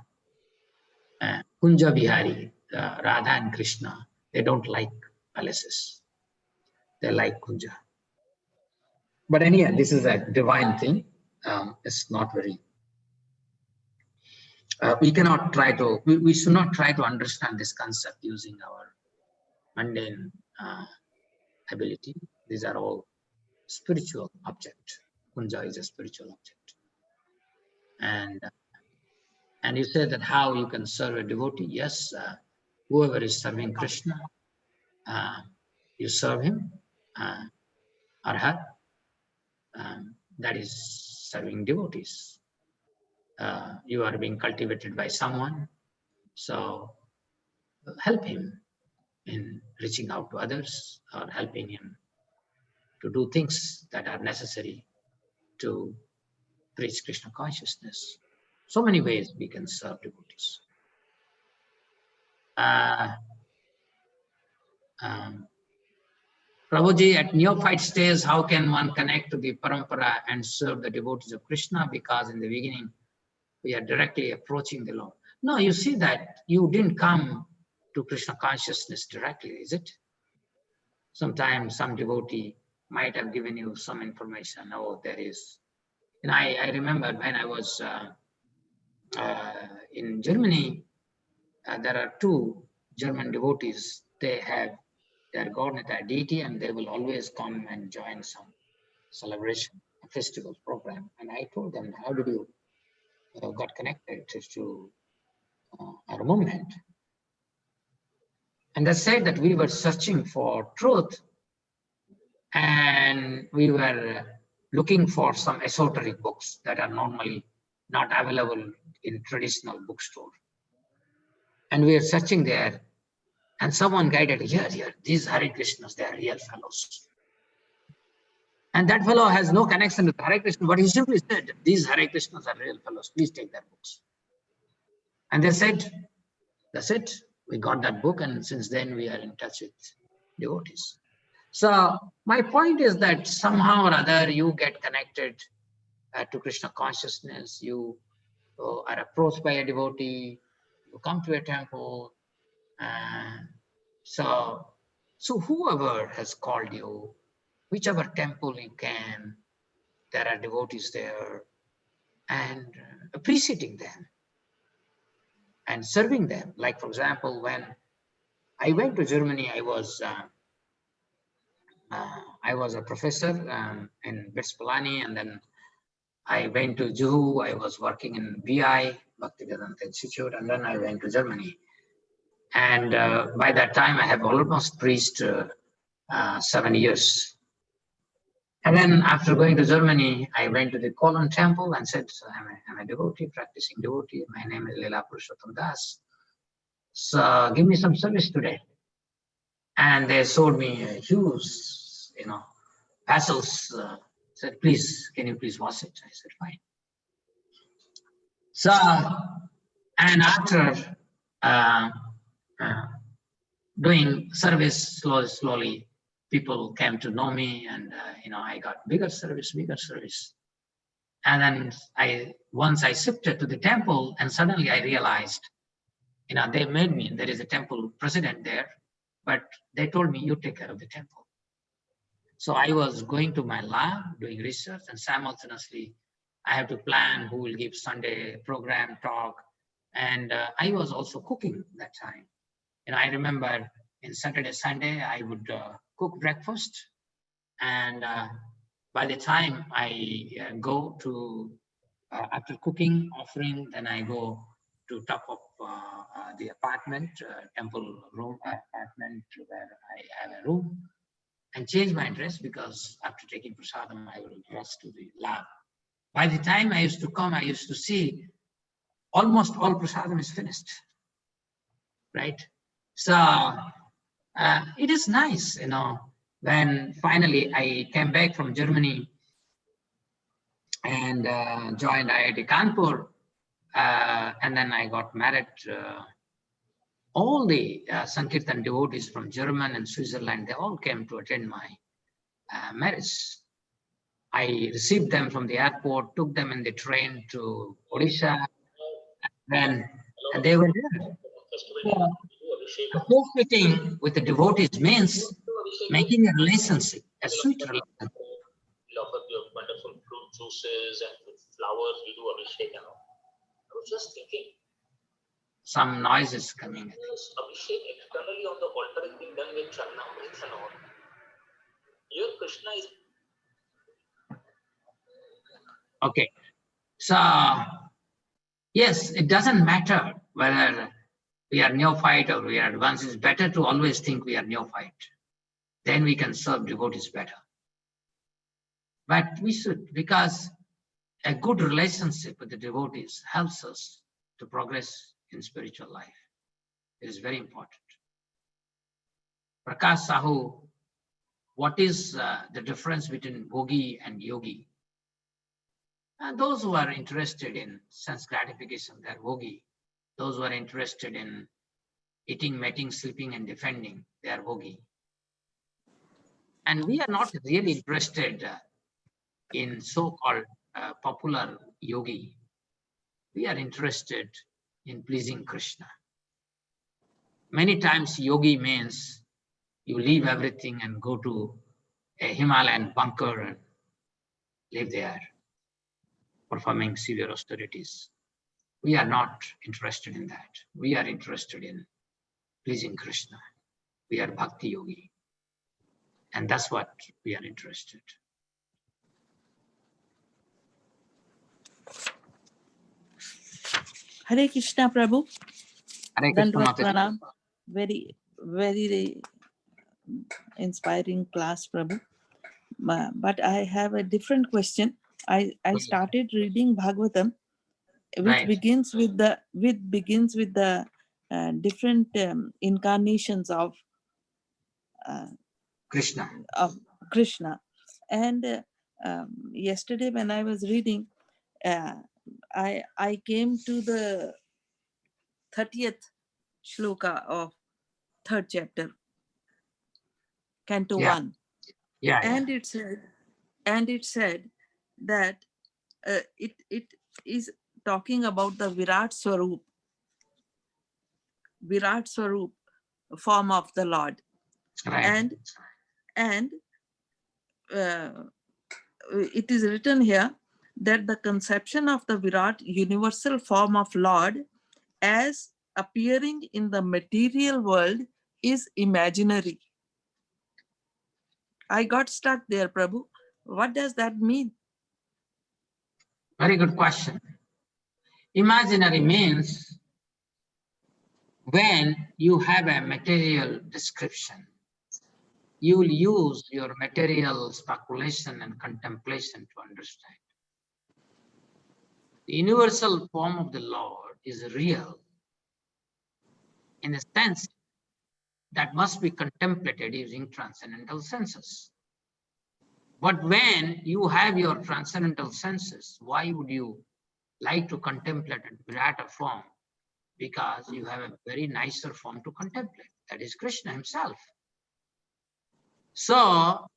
Kunja Bihari, Radha and Krishna, they don't like palaces. They like Kunja. But anyhow, this is a divine thing. It's not very, we should not try to understand this concept using our mundane ability. These are all spiritual object. Kunja is a spiritual object. And you said that how you can serve a devotee. Yes, whoever is serving Krishna, you serve him or her. That is serving devotees. You are being cultivated by someone, so help him in reaching out to others, or helping him to do things that are necessary to preach Krishna consciousness. So many ways we can serve devotees. Prabhuji, at neophyte stage, how can one connect to the parampara and serve the devotees of Krishna? Because in the beginning, we are directly approaching the Lord. No, you see that you didn't come to Krishna consciousness directly, is it? Sometimes some devotee might have given you some information. Oh, there is. And I remember when I was in Germany, there are two German devotees. They have their god, their deity, and they will always come and join some celebration, a festival program. And I told them, how did you got connected to our movement? And they said that we were searching for truth, and we were looking for some esoteric books that are normally not available in traditional bookstore. And we are searching there, and someone guided, here, these Hare Krishnas, they are real fellows. And that fellow has no connection with Hare Krishna, but he simply said, these Hare Krishnas are real fellows, please take their books. And they said, that's it. We got that book, and since then we are in touch with devotees. So my point is that somehow or other you get connected to Krishna consciousness. You are approached by a devotee, you come to a temple. So whoever has called you, whichever temple you can, there are devotees there, and appreciating them and serving them. Like, for example, when I went to Germany, I was a professor in Bits-Pilani, and then I went to Juhu. I was working in BI, Bhaktivedanta Institute, and then I went to Germany. And by that time, I have almost preached 7 years. And then after going to Germany, I went to the Cologne temple and said, I'm a devotee, practicing devotee. My name is Lila Purushottam Das. So give me some service today. And they showed me huge, vessels. Said, please, can you please wash it? I said, fine. So, and after doing service slowly, people came to know me, and I got bigger service. And then once I shifted to the temple, and suddenly I realized, they made me, there is a temple president there, but they told me, you take care of the temple. So I was going to my lab, doing research, and simultaneously I have to plan who will give Sunday program talk. And I was also cooking that time. I remember in Saturday, Sunday, I would cook breakfast. And by the time I go to, after cooking, offering, then I go to top of the apartment, temple room apartment, where I have a room, and change my dress, because after taking prasadam, I will dress to the lab. By the time I used to come, I used to see almost all prasadam is finished, right? So it is nice, when finally I came back from Germany and joined IIT Kanpur, and then I got married. All the Sankirtan devotees from Germany and Switzerland, they all came to attend my marriage. I received them from the airport, took them in the train to Odisha, and they were there. Associating with the devotees means making a relationship, a sweet relationship. We offer you wonderful fruit juices and with flowers. We do abhishek. I was just thinking. Some noise is coming. Abhishek externally on the altar is being done with Charnamrits and all. Here Krishna is. Okay. So, yes, it doesn't matter whether we are neophyte or we are advanced. It's better to always think we are neophyte. Then we can serve devotees better. But we should, because a good relationship with the devotees helps us to progress in spiritual life. It is very important. Prakash Sahu, what is the difference between bhogi and yogi? And those who are interested in sense gratification, they are bhogi. Those who are interested in eating, mating, sleeping, and defending, they are bhogi. And we are not really interested in so-called popular yogi. We are interested in pleasing Krishna. Many times yogi means you leave everything and go to a Himalayan bunker and live there, performing severe austerities. We are not interested in that. We are interested in pleasing Krishna. We are bhakti yogi. And that's what we are interested. Hare Krishna, Prabhu. Hare Krishna, Dandvat Mataji. Pranam. Very, very inspiring class, Prabhu. But I have a different question. I started reading Bhagavatam, which begins with the different incarnations of Krishna. And yesterday when I was reading, I came to the 30th shloka of 3rd chapter, Canto 1. And it said that it is talking about the Virat Swarup form of the Lord. And it is written here that the conception of the Virat universal form of Lord as appearing in the material world is imaginary. I got stuck there, Prabhu. What does that mean? Very good question. Imaginary means when you have a material description, you will use your material speculation and contemplation to understand. The universal form of the Lord is real in a sense that must be contemplated using transcendental senses. But when you have your transcendental senses, why would you like to contemplate a Virata form? Because you have a very nicer form to contemplate. That is Krishna himself. So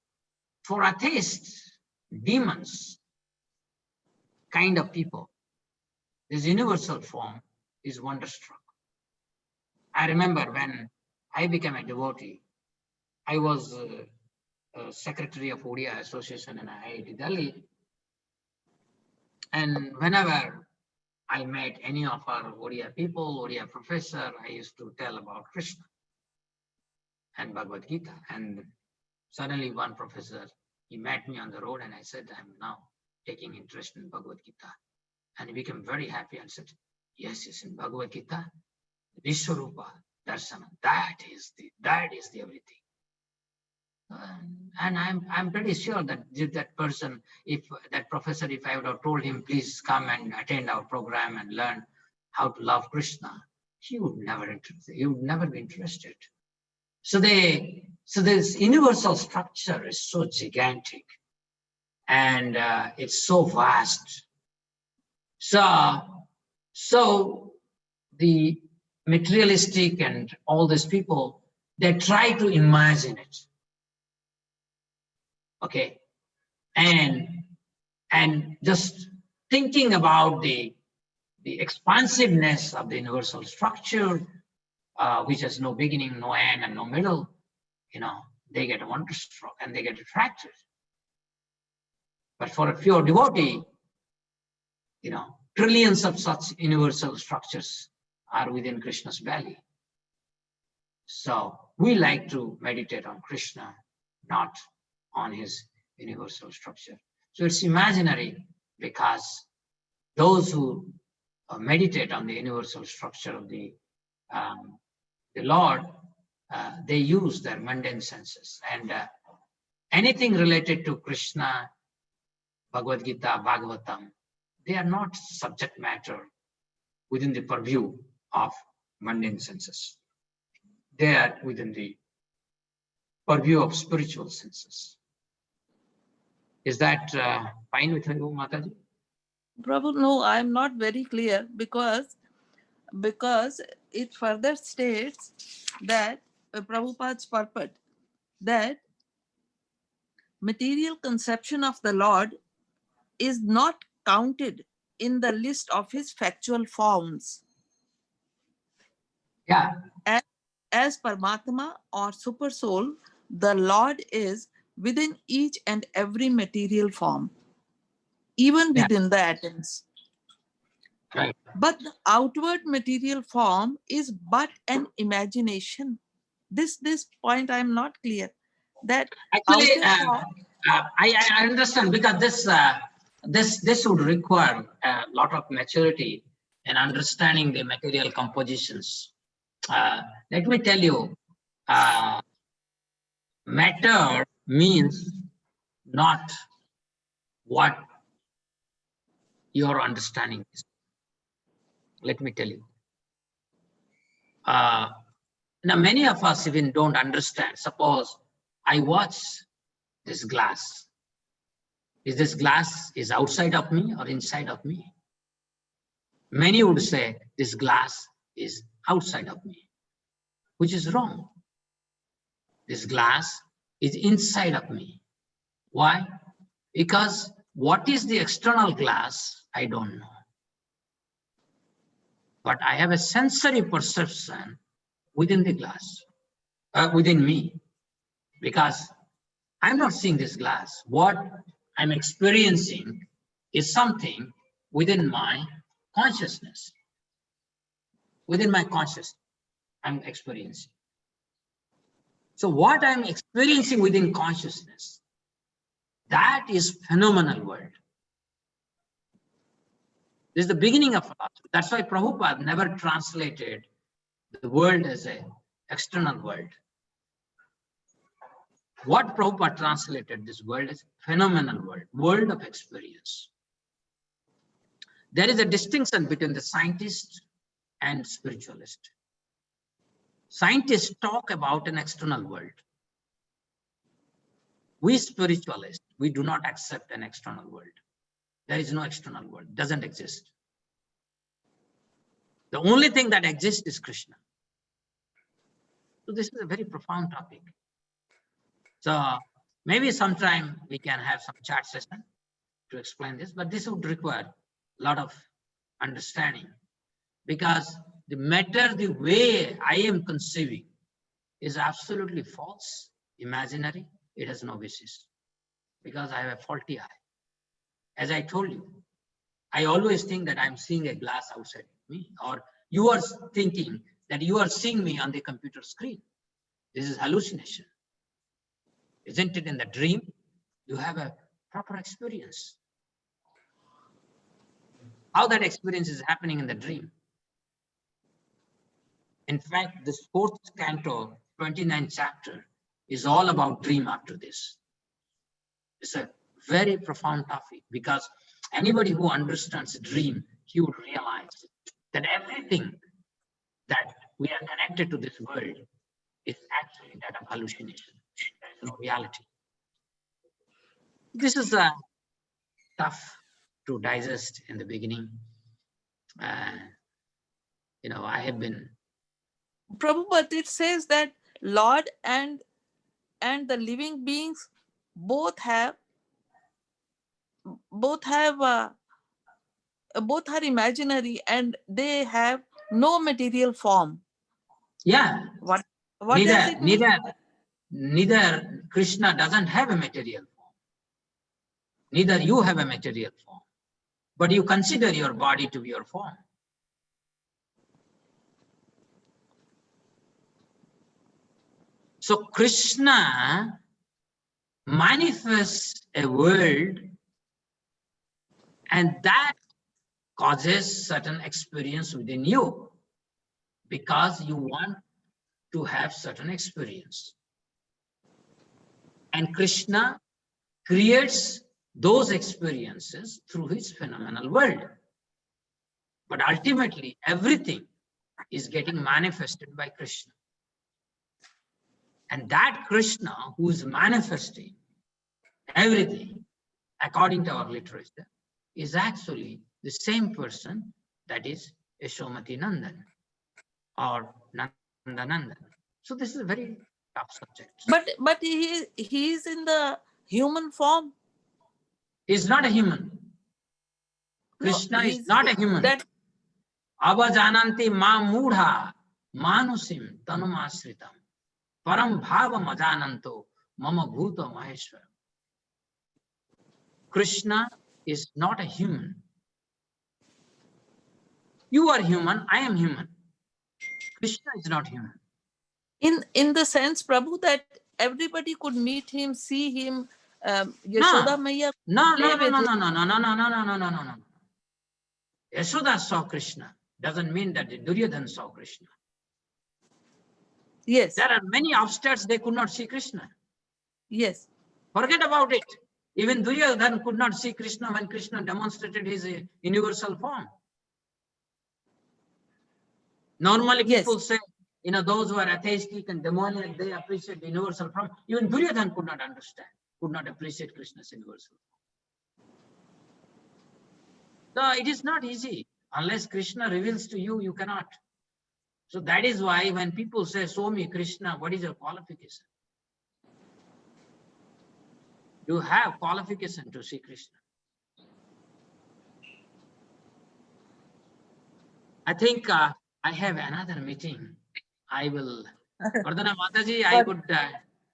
for atheists, demons, kind of people, this universal form is wonderstruck. I remember when I became a devotee, I was secretary of Odia Association in IIT Delhi. And whenever I met any of our Odia people, Odia professor, I used to tell about Krishna and Bhagavad Gita. And suddenly one professor, he met me on the road and I said, I'm now taking interest in Bhagavad Gita. And he became very happy and said, yes, in Bhagavad Gita, Vishwarupa Darsana. That is the everything. And I'm pretty sure that that person, if that professor, if I would have told him, please come and attend our program and learn how to love Krishna, he would never be interested. So this universal structure is so gigantic, and it's so vast. So the materialistic and all these people, they try to imagine it. Okay, and just thinking about the expansiveness of the universal structure, which has no beginning, no end, and no middle, they get wonderstruck and they get attracted. But for a pure devotee, trillions of such universal structures are within Krishna's belly. So we like to meditate on Krishna, not on his universal structure. So it's imaginary, because those who meditate on the universal structure of the Lord, they use their mundane senses, and anything related to Krishna, Bhagavad Gita, Bhagavatam, they are not subject matter within the purview of mundane senses. They are within the purview of spiritual senses. Is that fine with you, Mataji? Prabhu, no, I'm not very clear, because it further states that Prabhupada's purport, that material conception of the Lord is not counted in the list of his factual forms. Yeah. As Paramatma or Super Soul, the Lord is within each and every material form, even within the atoms. Right. But the outward material form is but an imagination. This point I am not clear. That actually, I understand, because this would require a lot of maturity and understanding the material compositions. Let me tell you, matter means not what your understanding is. Let me tell you. Now, many of us even don't understand. Suppose I watch this glass. Is this glass is outside of me or inside of me? Many would say this glass is outside of me, which is wrong. This glass is inside of me. Why? Because what is the external glass, I don't know. But I have a sensory perception within the glass, within me, because I'm not seeing this glass. What I'm experiencing is something within my consciousness. Within my consciousness, I'm experiencing. So what I'm experiencing within consciousness, that is phenomenal world. This is the beginning of philosophy. That's why Prabhupada never translated the world as an external world. What Prabhupada translated this world as phenomenal world, world of experience. There is a distinction between the scientist and spiritualist. Scientists talk about an external world. We spiritualists, we do not accept an external world. There is no external world, doesn't exist. The only thing that exists is Krishna. So this is a very profound topic. So maybe sometime we can have some chat session to explain this, but this would require a lot of understanding, because the matter, the way I am conceiving, is absolutely false, imaginary. It has no basis, because I have a faulty eye. As I told you, I always think that I'm seeing a glass outside me, or you are thinking that you are seeing me on the computer screen. This is hallucination. Isn't it? In the dream, you have a proper experience. How that experience is happening in the dream? In fact, this 4th canto, 29th chapter, is all about dream after this. It's a very profound topic, because anybody who understands a dream, he would realize that everything that we are connected to this world is actually that of hallucination. There is no reality. This is tough to digest in the beginning. I have been. Prabhu, but it says that Lord and the living beings both are imaginary, and they have no material form. Yeah. What does it mean? Neither Krishna doesn't have a material form. Neither you have a material form. But you consider your body to be your form. So Krishna manifests a world, and that causes certain experience within you, because you want to have certain experience. And Krishna creates those experiences through his phenomenal world. But ultimately, everything is getting manifested by Krishna. And that Krishna who is manifesting everything, according to our literature, is actually the same person that is Yashomati Nandan or Nandanandan. So this is a very tough subject. But he is in the human form. He's not a human. Krishna is not a human. Avajananti ma mudha manusim tanumasritam param bhava majananto mama bhuta maheshwara. Krishna is not a human. You are human, I am human. Krishna is not human. In the sense, Prabhu, that everybody could meet him, see him, Yashoda Maiya. No. Yashoda saw Krishna. Doesn't mean that Duryodhana saw Krishna. Yes. There are many upstairs, they could not see Krishna. Yes. Forget about it. Even Duryodhana could not see Krishna when Krishna demonstrated his universal form. Normally people say, those who are atheistic and demoniac, they appreciate the universal form. Even Duryodhana could not understand, could not appreciate Krishna's universal form. So it is not easy. Unless Krishna reveals to you, you cannot. So that is why when people say, show me Krishna, what is your qualification? You have qualification to see Krishna. I think I have another meeting. I will, Vardhana Mataji, I would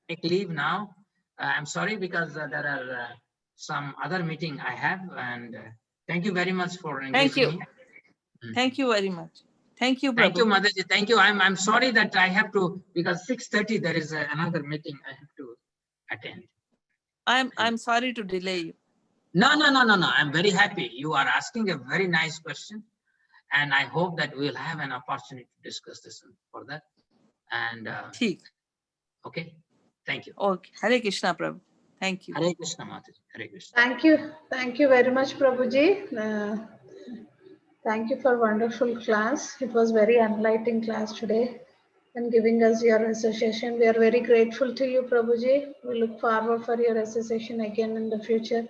take leave now. I'm sorry, because there are some other meeting I have, and thank you very much for engaging me. Thank you very much. Thank you, Prabhu. Thank you, Mataji. Thank you. I'm sorry that I have to, because 6:30 there is another meeting I have to attend. I'm sorry to delay you. No. I'm very happy. You are asking a very nice question, and I hope that we'll have an opportunity to discuss this for that. And okay, thank you. Okay, Hare Krishna, Prabhu. Thank you. Hare Krishna, Mataji. Hare Krishna. Thank you very much, Prabhuji. Thank you for wonderful class. It was very enlightening class today, and giving us your association. We are very grateful to you, Prabhuji. We look forward for your association again in the future.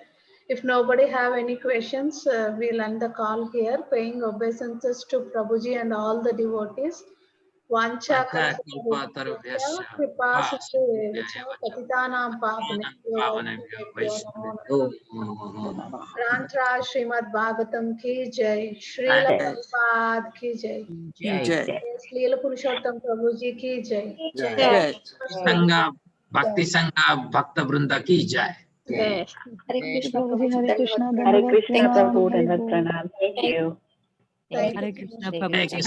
If nobody have any questions, we'll end the call here, paying obeisances to Prabhuji and all the devotees. Vancha kalpatarubhyasya kripasindhuvescha patitanam pavanebhyo Rantra Srimad Bhagavatam ki jai, Srila Prabhupada ki jai, Lila Purushottam Prabhuji ki jai, Bhakti Sangha Bhakta Vrinda ki jai. Hare Krishna, Prabhu. Thank you. Hare Krishna, Prabhuji. Hare Krishna, Prabhuji.